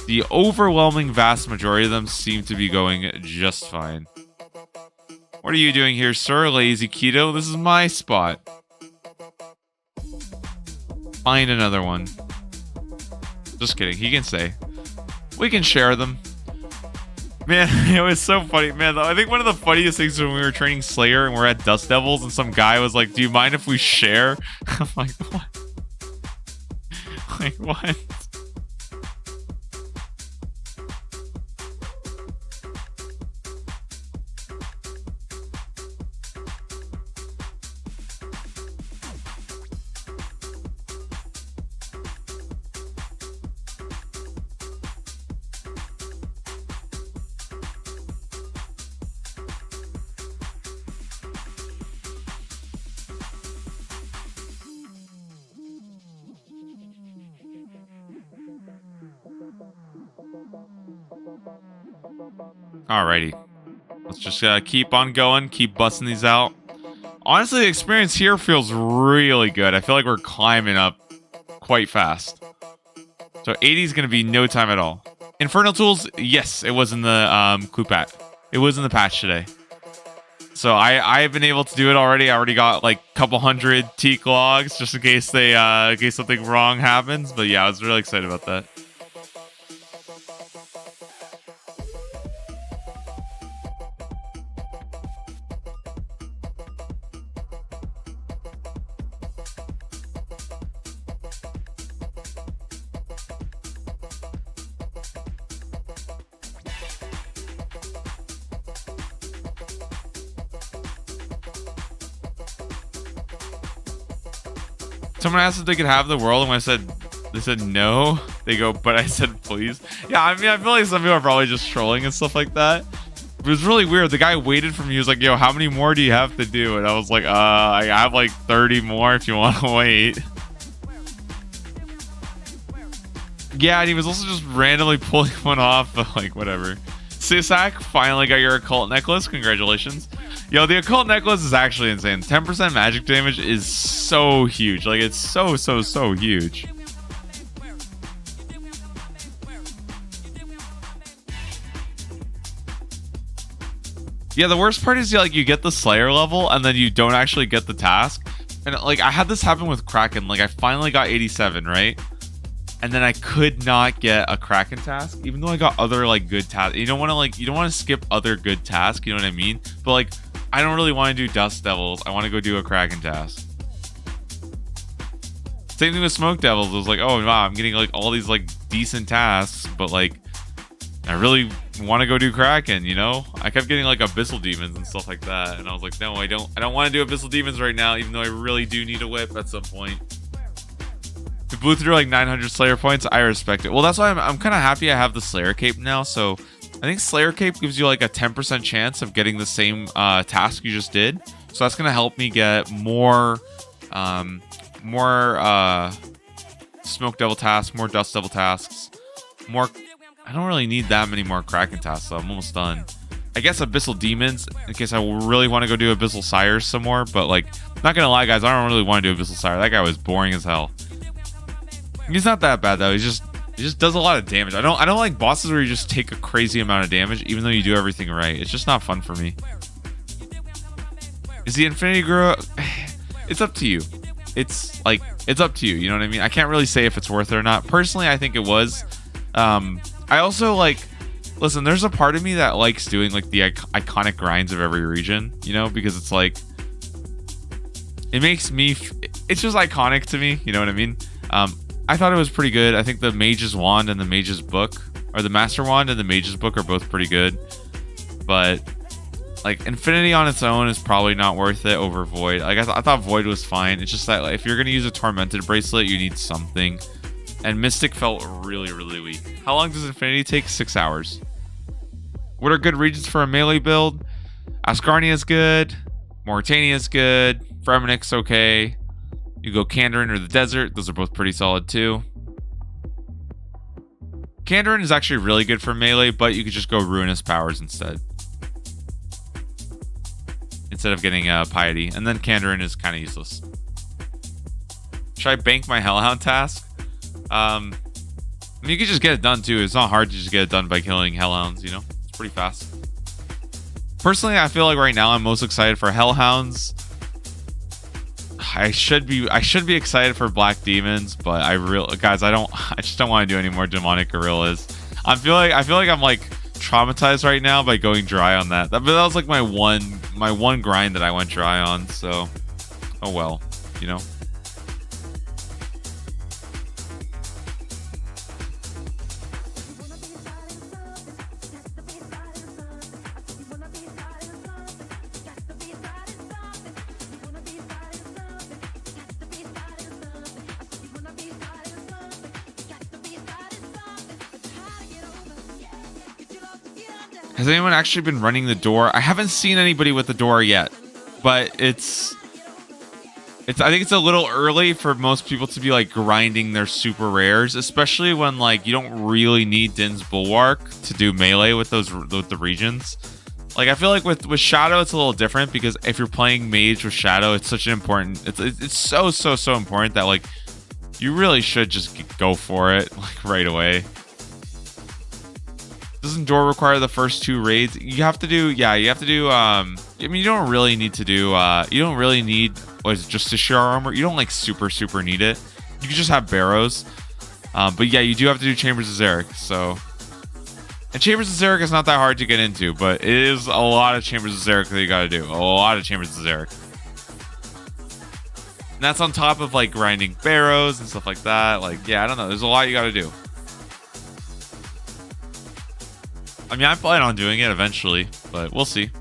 Speaker 1: the overwhelming vast majority of them seem to be going just fine. What are you doing here, sir? Lazy Keto? This is my spot. Find another one. Just kidding. He can stay. We can share them. Man, it was so funny. Man, I think one of the funniest things when we were training Slayer and we're at Dust Devils and some guy was like, do you mind if we share? I'm like, what? Like, what? Alrighty. Let's just keep on going, keep busting these out. Honestly, the experience here feels really good. I feel like we're climbing up quite fast. So 80 is going to be no time at all. Infernal Tools, yes, it was in the clue patch. It was in the patch today. So I've been able to do it already. I already got like a couple hundred teak logs just in case in case something wrong happens. But yeah, I was really excited about that. Someone asked if they could have the world, and when I said, they said no, they go, but I said please. Yeah, I mean, I feel like some people are probably just trolling and stuff like that. It was really weird. The guy waited for me. He was like, yo, how many more do you have to do? And I was like, I have like 30 more if you want to wait. Yeah, and he was also just randomly pulling one off, but like, whatever. Sisak finally got your occult necklace. Congratulations. Yo, the occult necklace is actually insane. 10% magic damage is so huge. Like, it's so huge. Yeah, the worst part is like you get the Slayer level and then you don't actually get the task. And like I had this happen with Kraken. Like I finally got 87, right? And then I could not get a Kraken task, even though I got other like good tasks. You don't want to skip other good tasks, you know what I mean? But like I don't really want to do Dust Devils. I want to go do a Kraken task. Same thing with Smoke Devils. It was like, oh wow, I'm getting like all these like decent tasks, but like I really want to go do Kraken, you know? I kept getting like Abyssal Demons and stuff like that, and I was like, no, I don't want to do Abyssal Demons right now, even though I really do need a whip at some point. It blew through like 900 Slayer points. I respect it. Well, that's why I'm kind of happy I have the Slayer Cape now. So I think Slayer Cape gives you like a 10% chance of getting the same task you just did. So that's going to help me get more Smoke Devil tasks, more Dust Devil tasks, more... I don't really need that many more Kraken tasks, so I'm almost done. I guess Abyssal Demons, in case I really want to go do Abyssal Sires some more, but like, not gonna lie, guys, I don't really want to do Abyssal Sire. That guy was boring as hell. He's not that bad though. He just does a lot of damage. I don't like bosses where you just take a crazy amount of damage, even though you do everything right. It's just not fun for me. Is the Infinity Girl? It's up to you. It's up to you. You know what I mean? I can't really say if it's worth it or not. Personally, I think it was. I also like, listen, there's a part of me that likes doing like the iconic grinds of every region, you know, because it's like, it makes me, it's just iconic to me, you know what I mean? I thought it was pretty good. I think the Mage's Wand and the Mage's Book, or the Master Wand and the Mage's Book, are both pretty good, but like Infinity on its own is probably not worth it over Void. Like I thought Void was fine. It's just that like, if you're going to use a Tormented Bracelet, you need something. And Mystic felt really, really weak. How long does Infinity take? 6 hours. What are good regions for a melee build? Asgarnia is good. Mauritania is good. Fremennik's okay. You go Kandarin or the desert. Those are both pretty solid too. Kandarin is actually really good for melee, but you could just go Ruinous Powers instead. Instead of getting Piety. And then Kandarin is kind of useless. Should I bank my Hellhound task? I mean, you can just get it done too. It's not hard to just get it done by killing Hellhounds, you know? It's pretty fast. Personally, I feel like right now I'm most excited for Hellhounds. I should be excited for Black Demons, but I just don't want to do any more Demonic Gorillas. I feel like I'm like traumatized right now by going dry on that. But that was like my one grind that I went dry on, so oh well, you know. Has anyone actually been running the door? I haven't seen anybody with the door yet, but I think it's a little early for most people to be like grinding their super rares, especially when like you don't really need Din's Bulwark to do melee with the regions. Like I feel like with Shadow it's a little different, because if you're playing mage with Shadow, it's such an important, it's so important that like you really should just go for it like right away. Doesn't door require the first 2 raids? You have to do, I mean, you don't really need to do, you don't really need, what is it, just to share armor? You don't like super need it. You can just have Barrows. But yeah, you do have to do Chambers of Xeric, so. And Chambers of Xeric is not that hard to get into, but it is a lot of Chambers of Xeric that you gotta do. A lot of Chambers of Xeric. And that's on top of like grinding Barrows and stuff like that. Like, yeah, I don't know. There's a lot you gotta do. I mean, I plan on doing it eventually, but we'll see.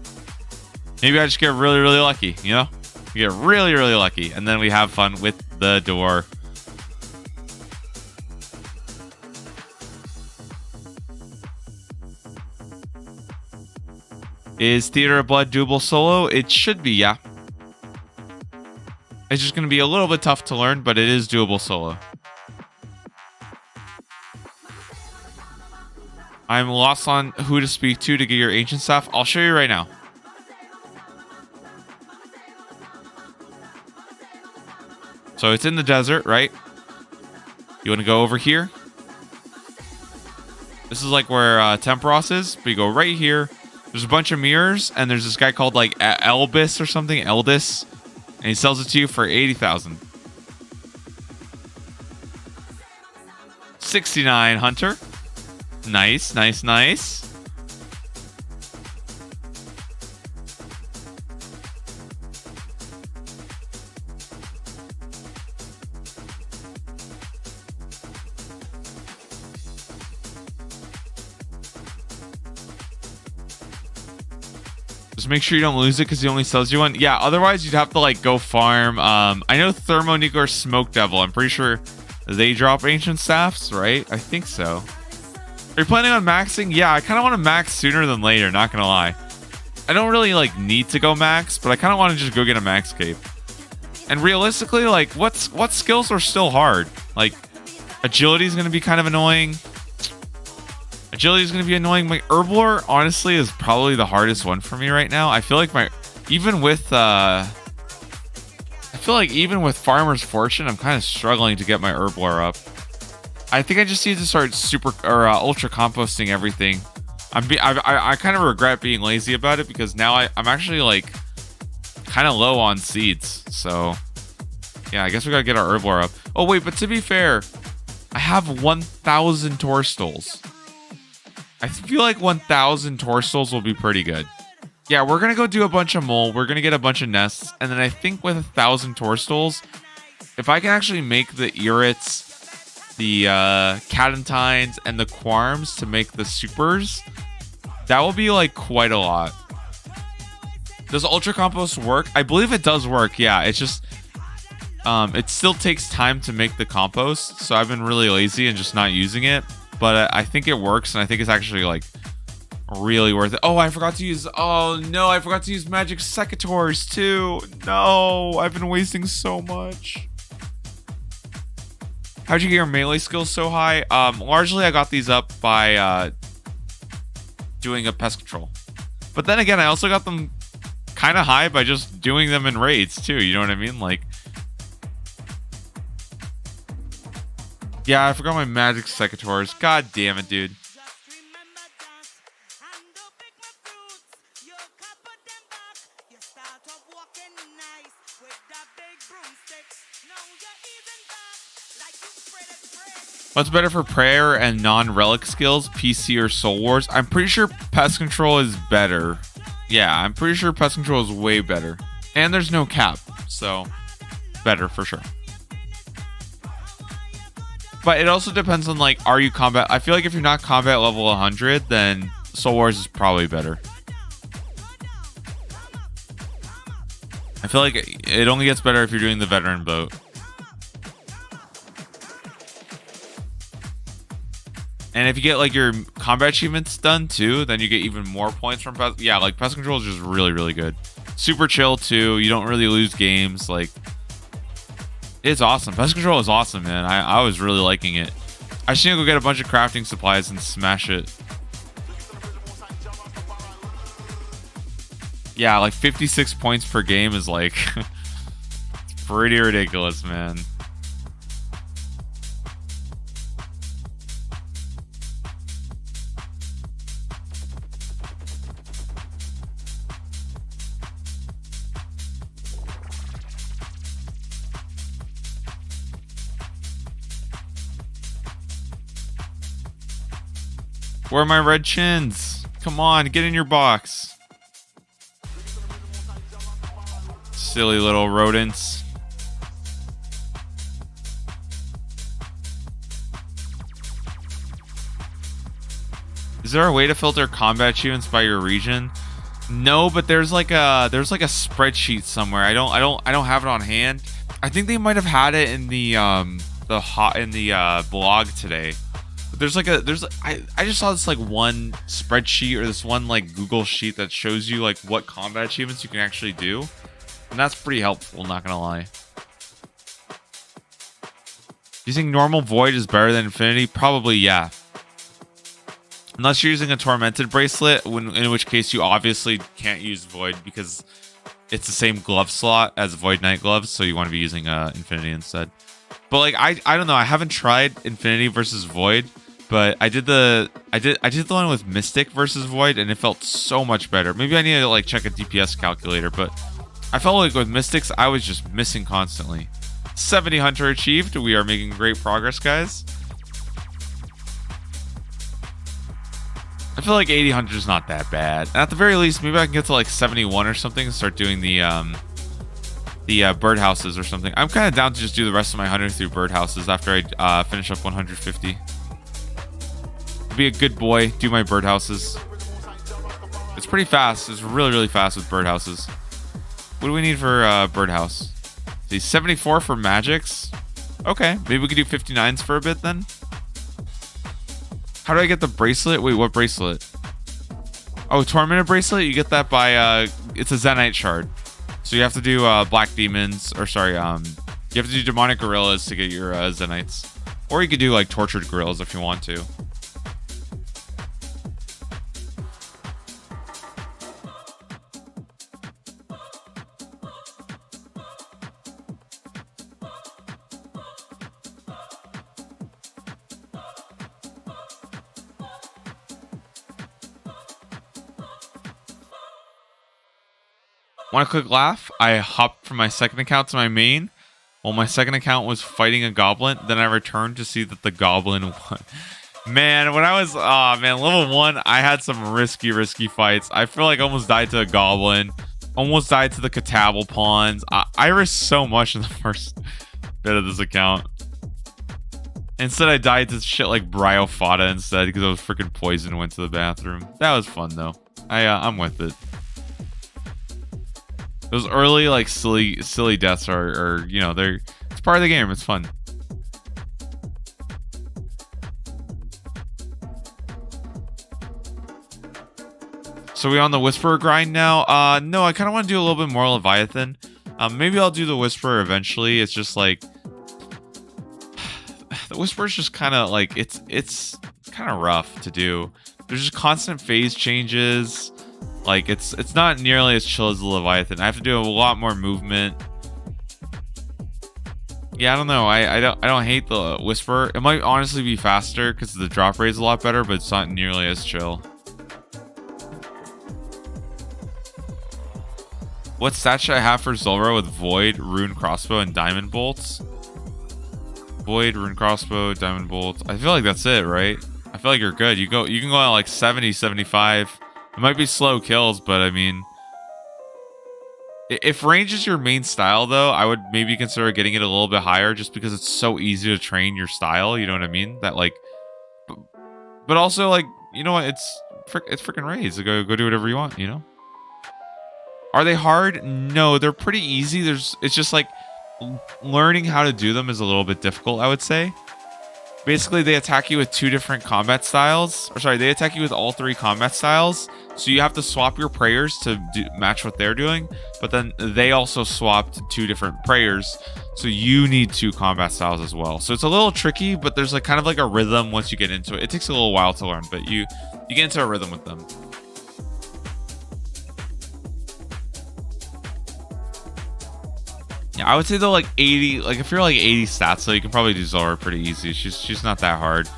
Speaker 1: Maybe I just get really lucky, you know? We get really lucky, and then we have fun with the door. Is Theater of Blood doable solo? It should be, yeah. It's just going to be a little bit tough to learn, but it is doable solo. I'm lost on who to speak to get your ancient staff. I'll show you right now. So it's in the desert, right? You want to go over here? This is like where Tempoross is, but you go right here. There's a bunch of mirrors, and there's this guy called like Elbis or something, Eldis, and he sells it to you for 80,000. 69 Hunter. Nice. Just make sure you don't lose it because he only sells you one. Yeah, otherwise you'd have to like go farm. I know Thermonuclear Smoke Devil. I'm pretty sure they drop Ancient Staffs, right? I think so. Are you planning on maxing? Yeah, I kind of want to max sooner than later, not gonna lie. I don't really like need to go max, but I kind of want to just go get a max cape. And realistically, like what skills are still hard? Like agility is gonna be kind of annoying. Agility is going to be annoying. My Herblore, honestly, is probably the hardest one for me right now. I feel like even with Farmer's Fortune, I'm kind of struggling to get my Herblore up. I think I just need to start ultra composting everything. I kind of regret being lazy about it because now I'm actually like kind of low on seeds. So yeah, I guess we got to get our Herblore up. Oh wait, but to be fair, I have 1,000 Torstalls. I feel like 1,000 Torstalls will be pretty good. Yeah, we're going to go do a bunch of mole. We're going to get a bunch of nests. And then I think with 1,000 Torstalls, if I can actually make the Irits, the Catentines, and the Quarms to make the supers, that will be like quite a lot. Does Ultra Compost work? I believe it does work. Yeah, it's just... it still takes time to make the compost. So I've been really lazy and just not using it. But I think it works, and I think it's actually, like, really worth it. Oh, I forgot to use... Oh, no, I forgot to use Magic Secateurs, too. No, I've been wasting so much. How'd you get your melee skills so high? Largely, I got these up by doing a pest control. But then again, I also got them kind of high by just doing them in raids, too. You know what I mean? Like... Yeah, I forgot my Magic Secateurs. God damn it, dude. What's better for prayer and non-relic skills, PC or Soul Wars? I'm pretty sure Pest Control is better. Yeah, I'm pretty sure Pest Control is way better. And there's no cap, so better for sure. But it also depends on, like, are you combat... I feel like if you're not combat level 100, then Soul Wars is probably better. I feel like it only gets better if you're doing the veteran boat. And if you get, like, your combat achievements done, too, then you get even more points from Pest... Yeah, like, Pest Control is just really, really good. Super chill, too. You don't really lose games, like... It's awesome. Pest Control is awesome, man. I was really liking it. I just need to go get a bunch of crafting supplies and smash it. Yeah, like 56 points per game is like... it's pretty ridiculous, man. Where are my red chins? Come on, get in your box. Silly little rodents. Is there a way to filter combat achievements by your region? No, but there's like a spreadsheet somewhere. I don't have it on hand. I think they might have had it in the blog today. But I just saw this like one spreadsheet or this one like Google sheet that shows you like what combat achievements you can actually do, and that's pretty helpful, not gonna lie. Do you think normal Void is better than Infinity? Probably, yeah. Unless you're using a Tormented Bracelet, in which case you obviously can't use Void because it's the same glove slot as Void Knight gloves, so you want to be using Infinity instead. But like I don't know, I haven't tried Infinity versus Void. But I did the one with Mystic versus Void, and it felt so much better. Maybe I need to like check a DPS calculator, but I felt like with Mystics, I was just missing constantly. 70 Hunter achieved. We are making great progress, guys. I feel like 80 Hunter is not that bad. And at the very least, maybe I can get to like 71 or something and start doing the birdhouses or something. I'm kind of down to just do the rest of my hunter through birdhouses after I finish up 150. Be a good boy, do my birdhouses. It's pretty fast. It's really, really fast with birdhouses. What do we need for birdhouse? See, 74 for magics. Okay, maybe we could do 59s for a bit then. How do I get the bracelet? Wait, what bracelet? Oh, tormented bracelet. You get that by it's a Zenyte shard. So you have to do black demons, or sorry, you have to do demonic gorillas to get your Zenytes. Or you could do like tortured gorillas if you want to. Want a quick laugh? I hopped from my second account to my main. While my second account was fighting a goblin, then I returned to see that the goblin won. Man, when I was, level 1, I had some risky fights. I feel like I almost died to a goblin. Almost died to the Katabal pawns. I risked so much in the first bit of this account. Instead, I died to shit like Bryofata instead because I was freaking poisoned and went to the bathroom. That was fun, though. I'm with it. Those early, like, silly deaths are you know, it's part of the game. It's fun. So we on the Whisperer grind now? No, I kind of want to do a little bit more Leviathan. Maybe I'll do the Whisperer eventually. It's just like the Whisperer's just kind of like it's kind of rough to do. There's just constant phase changes. Like it's not nearly as chill as the Leviathan. I have to do a lot more movement. Yeah, I don't know. I don't hate the Whisperer. It might honestly be faster because the drop rate is a lot better, but it's not nearly as chill. What stats should I have for Zulrah with Void, Rune Crossbow, and Diamond Bolts? Void, Rune Crossbow, Diamond Bolts. I feel like that's it, right? I feel like you're good. You can go at like 70, 75. It might be slow kills, but I mean, if range is your main style, though, I would maybe consider getting it a little bit higher, just because it's so easy to train your style. You know what I mean? That like, but also like, you know what? It's freaking raids. Go do whatever you want. You know? Are they hard? No, they're pretty easy. It's just like learning how to do them is a little bit difficult, I would say. Basically, they attack you with 2 different combat styles. Or sorry, they attack you with all 3 combat styles. So you have to swap your prayers to match what they're doing. But then they also swapped 2 different prayers. So you need 2 combat styles as well. So it's a little tricky, but there's like kind of like a rhythm once you get into it. It takes a little while to learn, but you get into a rhythm with them. Yeah, I would say though, like 80, like if you're like 80 stats, so you can probably do Zulrah pretty easy. She's not that hard,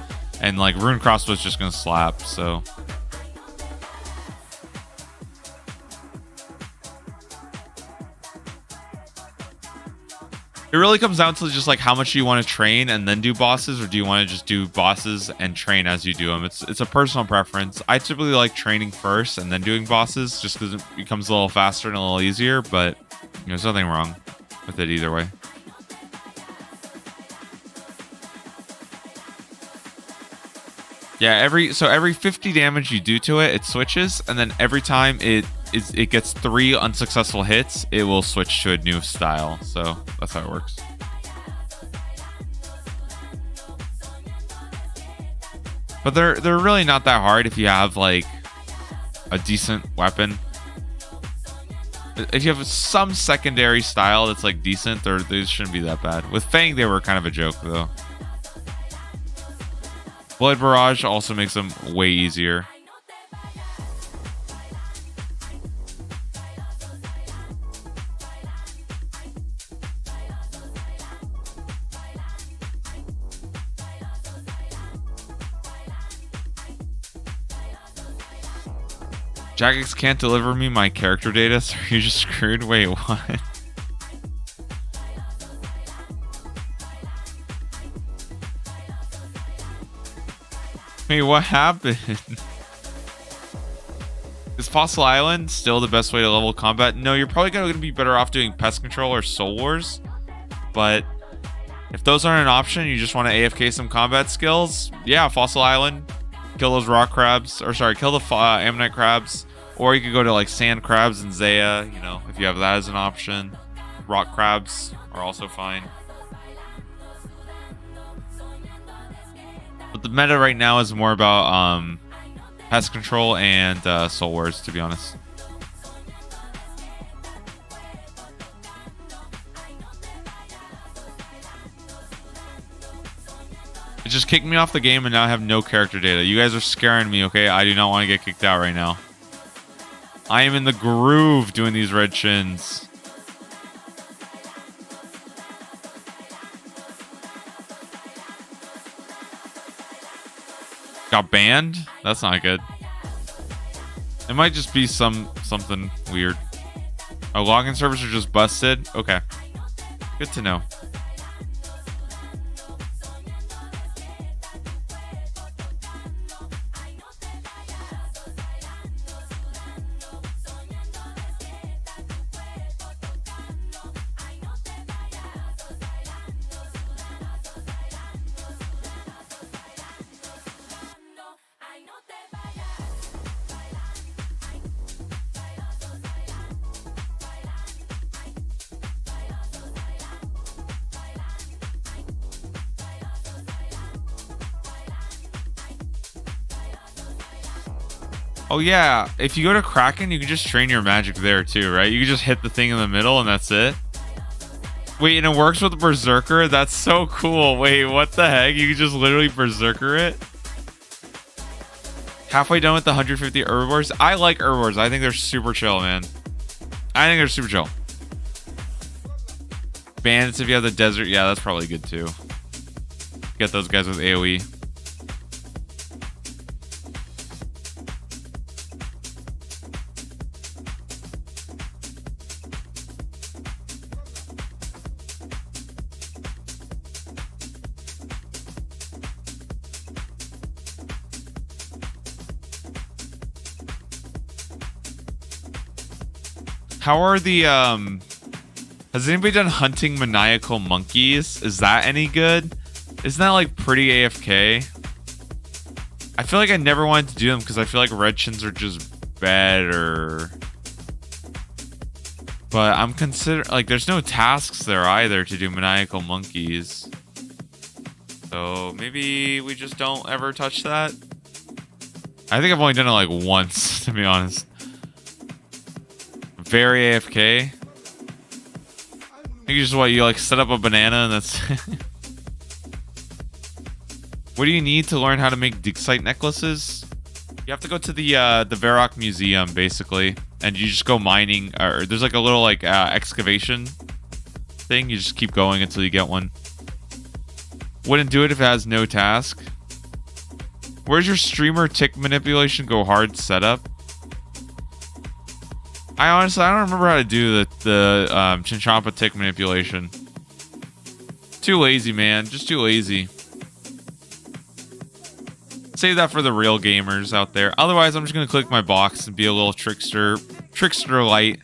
Speaker 1: and like Rune Crossbow's just gonna slap. So it really comes down to just like how much you want to train and then do bosses, or do you want to just do bosses and train as you do them? It's a personal preference. I typically like training first and then doing bosses, just because it becomes a little faster and a little easier. But you know, there's nothing wrong with it either way. Yeah, every 50 damage you do to it, it switches, and then every time it gets 3 unsuccessful hits, it will switch to a new style. So that's how it works. But they're really not that hard if you have like a decent weapon. If you have some secondary style that's like decent, they shouldn't be that bad. With Fang, they were kind of a joke though. Blood Barrage also makes them way easier. Jagex can't deliver me my character data, so you're just screwed? Wait, what? Wait, what happened? Is Fossil Island still the best way to level combat? No, you're probably going to be better off doing Pest Control or Soul Wars. But if those aren't an option, you just want to AFK some combat skills, yeah, Fossil Island. Kill those rock crabs, or sorry, kill the ammonite crabs. Or you could go to like sand crabs and Zaya, you know, if you have that as an option. Rock crabs are also fine. But the meta right now is more about pest control and Soul Wars, to be honest. It just kicked me off the game and now I have no character data. You guys are scaring me, okay? I do not want to get kicked out right now. I am in the groove doing these red shins. Got banned? That's not good. It might just be something weird. Oh, login servers are just busted? Okay. Good to know. Oh yeah, if you go to Kraken, you can just train your magic there too, right? You can just hit the thing in the middle and that's it. Wait, and it works with Berserker? That's so cool. Wait, what the heck? You can just literally Berserker it? Halfway done with the 150 herbivores? I like herbivores. I think they're super chill, man. I think they're super chill. Bandits if you have the desert. Yeah, that's probably good too. Get those guys with AoE. How are the, has anybody done hunting maniacal monkeys? Is that any good? Isn't that like pretty AFK? I feel like I never wanted to do them because I feel like red shins are just better. But I'm considering, like, there's no tasks there either to do maniacal monkeys. So maybe we just don't ever touch that. I think I've only done it like once, to be honest. Very AFK. You just what, you like set up a banana and that's What do you need to learn how to make Digsite necklaces? You have to go to the Varrock Museum basically, and you just go mining, or there's like a little like excavation thing. You just keep going until you get one. Wouldn't do it if it has no task. Where's your streamer tick manipulation go hard setup? I honestly, I don't remember how to do the Chinchompa tick manipulation. Too lazy, man. Just too lazy. Save that for the real gamers out there. Otherwise, I'm just going to click my box and be a little trickster light.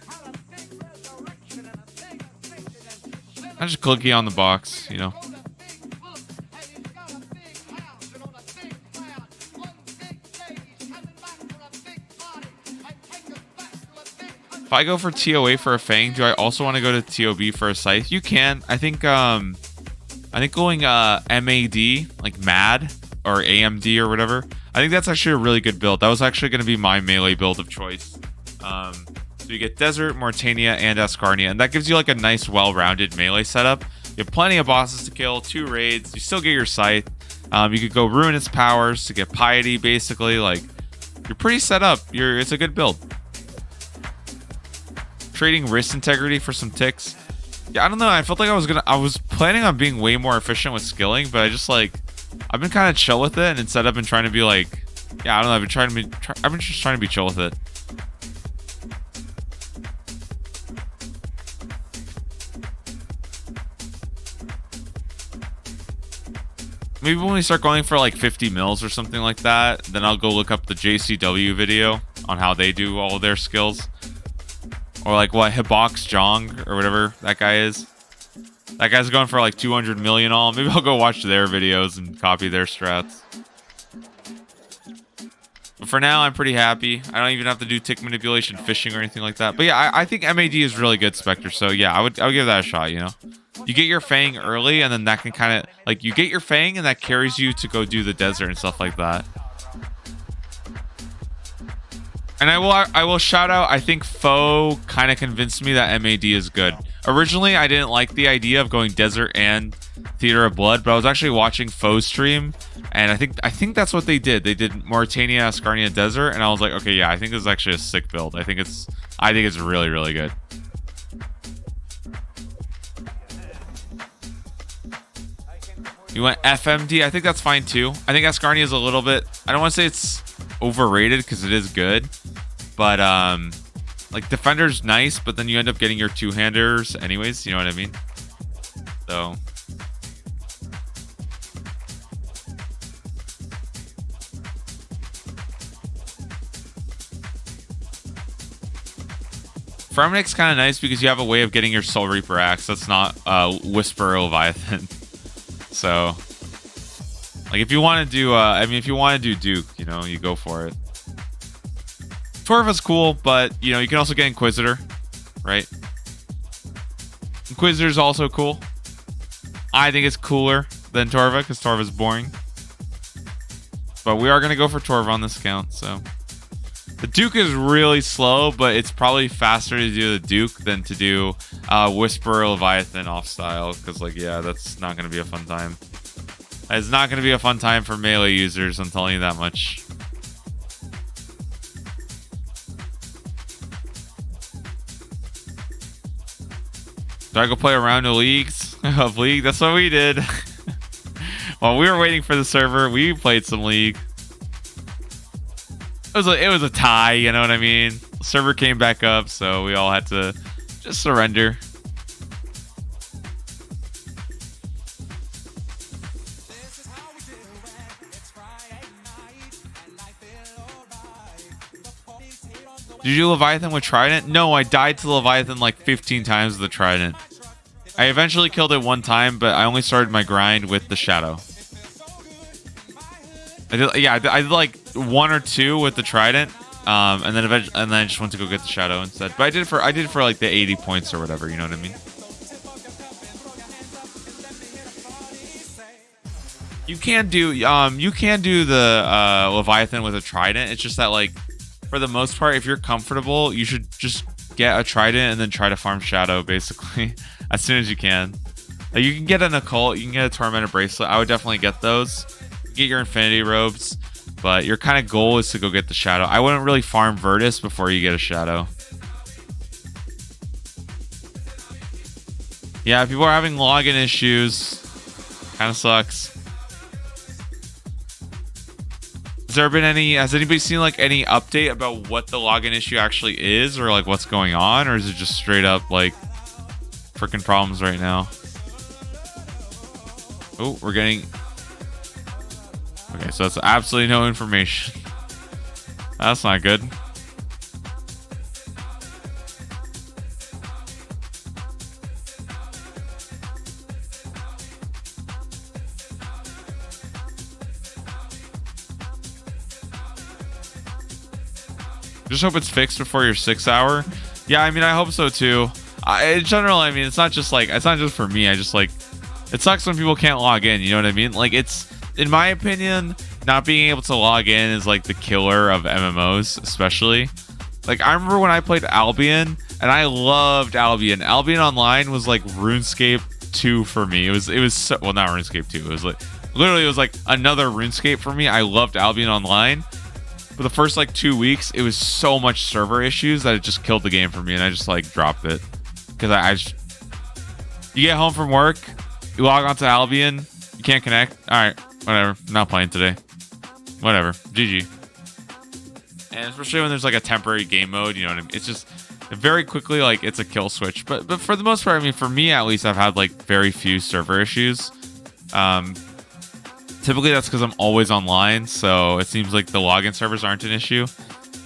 Speaker 1: I'm just clicky on the box, you know. If I go for TOA for a Fang, do I also want to go to TOB for a Scythe? You can. I think going MAD, like MAD, or AMD or whatever, I think that's actually a really good build. That was actually going to be my melee build of choice. So you get Desert, Mortania, and Ascarnia, and that gives you like a nice, well-rounded melee setup. You have plenty of bosses to kill, 2 raids, you still get your Scythe. You could go Ruinous Powers to get Piety, basically. Like, you're pretty set up. It's a good build. Trading wrist integrity for some ticks. Yeah, I don't know. I felt like I was planning on being way more efficient with skilling, but I just like, I've been kind of chill with it, and instead I've been trying to be like, yeah, I don't know. I've been just trying to be chill with it. Maybe when we start going for like 50 mils or something like that, then I'll go look up the JCW video on how they do all of their skills. Or like what Hibox Jong or whatever that guy is. That guy's going for like 200 million all. Maybe I'll go watch their videos and copy their strats. But for now, I'm pretty happy. I don't even have to do tick manipulation, fishing, or anything like that. But yeah, I think MAD is really good, Spectre. So yeah, I would give that a shot. You know, you get your Fang early, and then that can kind of like you get your Fang, and that carries you to go do the desert and stuff like that. And I will shout out. I think Foe kind of convinced me that MAD is good. Originally, I didn't like the idea of going desert and Theater of Blood, but I was actually watching Foe stream, and I think that's what they did. They did Mauritania, Ascarnia, Desert, and I was like, okay, yeah, I think this is actually a sick build. I think it's really, really good. You went FMD. I think that's fine too. I think Ascarnia is a little bit. I don't want to say it's overrated because it is good, but like Defender's nice, but then you end up getting your two-handers anyways. You know what I mean? So. Fremennic's kind of nice because you have a way of getting your Soul Reaper Axe. That's not Whisper Leviathan. So, like, if you want to do, if you want to do Duke, you know, you go for it. Torva's cool, but you know, you can also get Inquisitor, right? Inquisitor's also cool. I think it's cooler than Torva because Torva's boring. But we are gonna go for Torva on this account, so. The Duke is really slow, but it's probably faster to do the Duke than to do Whisper Leviathan off style. Because, like, yeah, that's not going to be a fun time. It's not going to be a fun time for melee users, I'm telling you that much. Do I go play a round of leagues? Of League? That's what we did. While we were waiting for the server, we played some League. It was a tie, you know what I mean? The server came back up, so we all had to just surrender. Did you do Leviathan with Trident? No, I died to Leviathan like 15 times with the Trident. I eventually killed it one time, but I only started my grind with the Shadow. I did like one or two with the Trident, and then I just went to go get the Shadow instead. But I did it for like the 80 points or whatever. You know what I mean? You can do the Leviathan with a Trident. It's just that, like, for the most part, if you're comfortable, you should just get a Trident and then try to farm Shadow basically as soon as you can. Like, you can get an Occult, you can get a Tormentor Bracelet. I would definitely get those. Get your Infinity Robes, but your kind of goal is to go get the Shadow. I wouldn't really farm Virtus before you get a Shadow. Yeah, people are having login issues. Kind of sucks. Has anybody seen like any update about what the login issue actually is, or like what's going on, or is it just straight up like freaking problems right now? Oh, we're getting... Okay, so that's absolutely no information. That's not good. Just hope it's fixed before your 6 hour. Yeah, I mean, I hope so too. In general, I mean, it's not just for me. I just like, it sucks when people can't log in. You know what I mean? Like, it's, in my opinion, not being able to log in is like the killer of MMOs, especially. Like, I remember when I played Albion, and I loved Albion. Albion Online was like RuneScape 2 for me. It was so, well, not RuneScape 2. It was like, literally, it was like another RuneScape for me. I loved Albion Online. For the first like 2 weeks, it was so much server issues that it just killed the game for me, and I just like dropped it. Because you get home from work, you log onto Albion, you can't connect. All right, whatever. I'm not playing today. Whatever. GG. And especially when there's like a temporary game mode, you know what I mean? It's just very quickly, like, it's a kill switch. But for the most part, I mean, for me at least, I've had like very few server issues. Typically that's because I'm always online, so it seems like the login servers aren't an issue.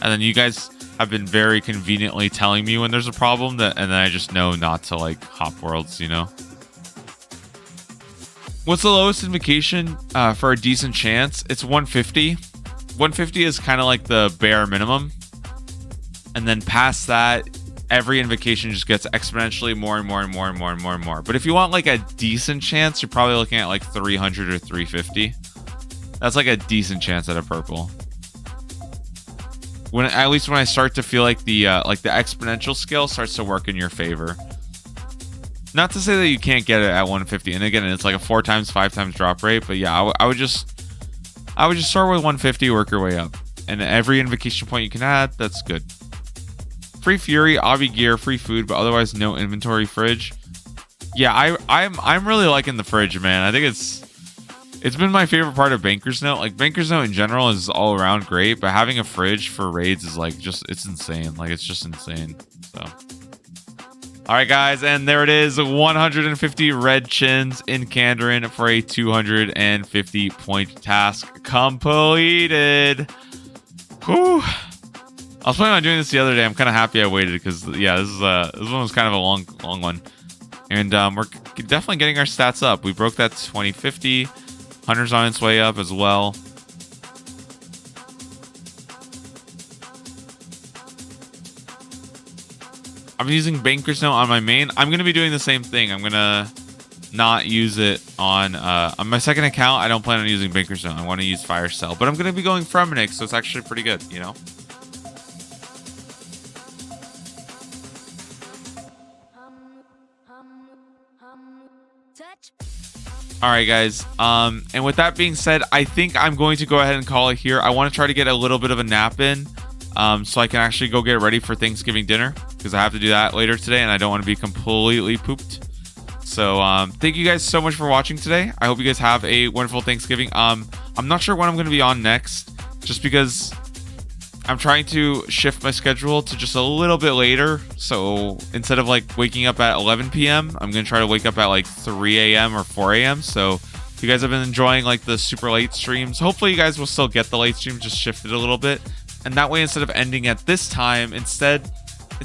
Speaker 1: And then you guys have been very conveniently telling me when there's a problem, and then I just know not to like hop worlds, you know? What's the lowest invocation for a decent chance? It's 150. 150 is kind of like the bare minimum. And then past that, every invocation just gets exponentially more and more and more and more and more and more. But if you want like a decent chance, you're probably looking at like 300 or 350. That's like a decent chance at a purple. At least when I start to feel like the exponential scale starts to work in your favor. Not to say that you can't get it at 150, and again, it's like a 4 times, 5 times drop rate. But yeah, I would just start with 150, work your way up, and every invocation point you can add, that's good. Free Fury, obby gear, free food, but otherwise no inventory. Fridge. Yeah, I'm really liking the fridge, man. I think it's been my favorite part of Banker's Note. Like Banker's Note in general is all around great, but having a fridge for raids is like it's insane. Like it's just insane. So. All right, guys, and there it is, 150 red chins in Kandarin for a 250 point task completed. Whew. I was planning on doing this the other day. I'm kind of happy I waited because, yeah, this one was kind of a long one. And we're definitely getting our stats up. We broke that 2050. Hunter's on its way up as well. I'm using Banker's Note on my main. I'm going to be doing the same thing. I'm going to not use it on my second account. I don't plan on using Banker's Note. I want to use Fire Cell. But I'm going to be going Fremennik, so it's actually pretty good, you know? All right, guys. And with that being said, I think I'm going to go ahead and call it here. I want to try to get a little bit of a nap in so I can actually go get ready for Thanksgiving dinner because I have to do that later today and I don't want to be completely pooped. So thank you guys so much for watching today. I hope you guys have a wonderful Thanksgiving. I'm not sure when I'm going to be on next just because I'm trying to shift my schedule to just a little bit later. So instead of like waking up at 11 p.m., I'm going to try to wake up at like 3 a.m. or 4 a.m. So if you guys have been enjoying like the super late streams, hopefully you guys will still get the late stream, just shift it a little bit. And that way, instead of ending at this time, instead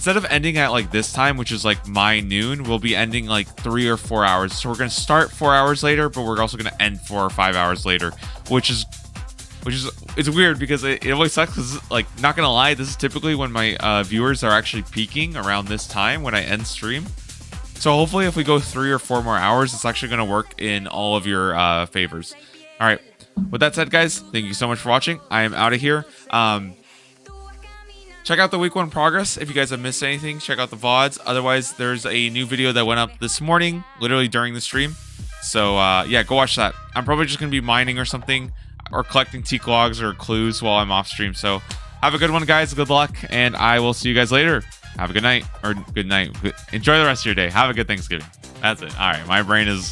Speaker 1: of ending at like this time, which is like my noon, we'll be ending like 3 or 4 hours. So we're going to start 4 hours later, but we're also going to end 4 or 5 hours later, which is it's weird because it always sucks because, like, not gonna lie, this is typically when my viewers are actually peaking around this time when I end stream. So hopefully if we go 3 or 4 more hours, it's actually gonna work in all of your favors. All right, with that said, guys, thank you so much for watching. I am out of here. Check out the week 1 progress. If you guys have missed anything, check out the VODs. Otherwise, there's a new video that went up this morning, literally during the stream. So yeah, go watch that. I'm probably just gonna be mining or something, or collecting teak logs or clues while I'm off stream. So have a good one, guys. Good luck, and I will see you guys later. Have a good night, or good night. Enjoy the rest of your day. Have a good Thanksgiving. That's it. All right, my brain is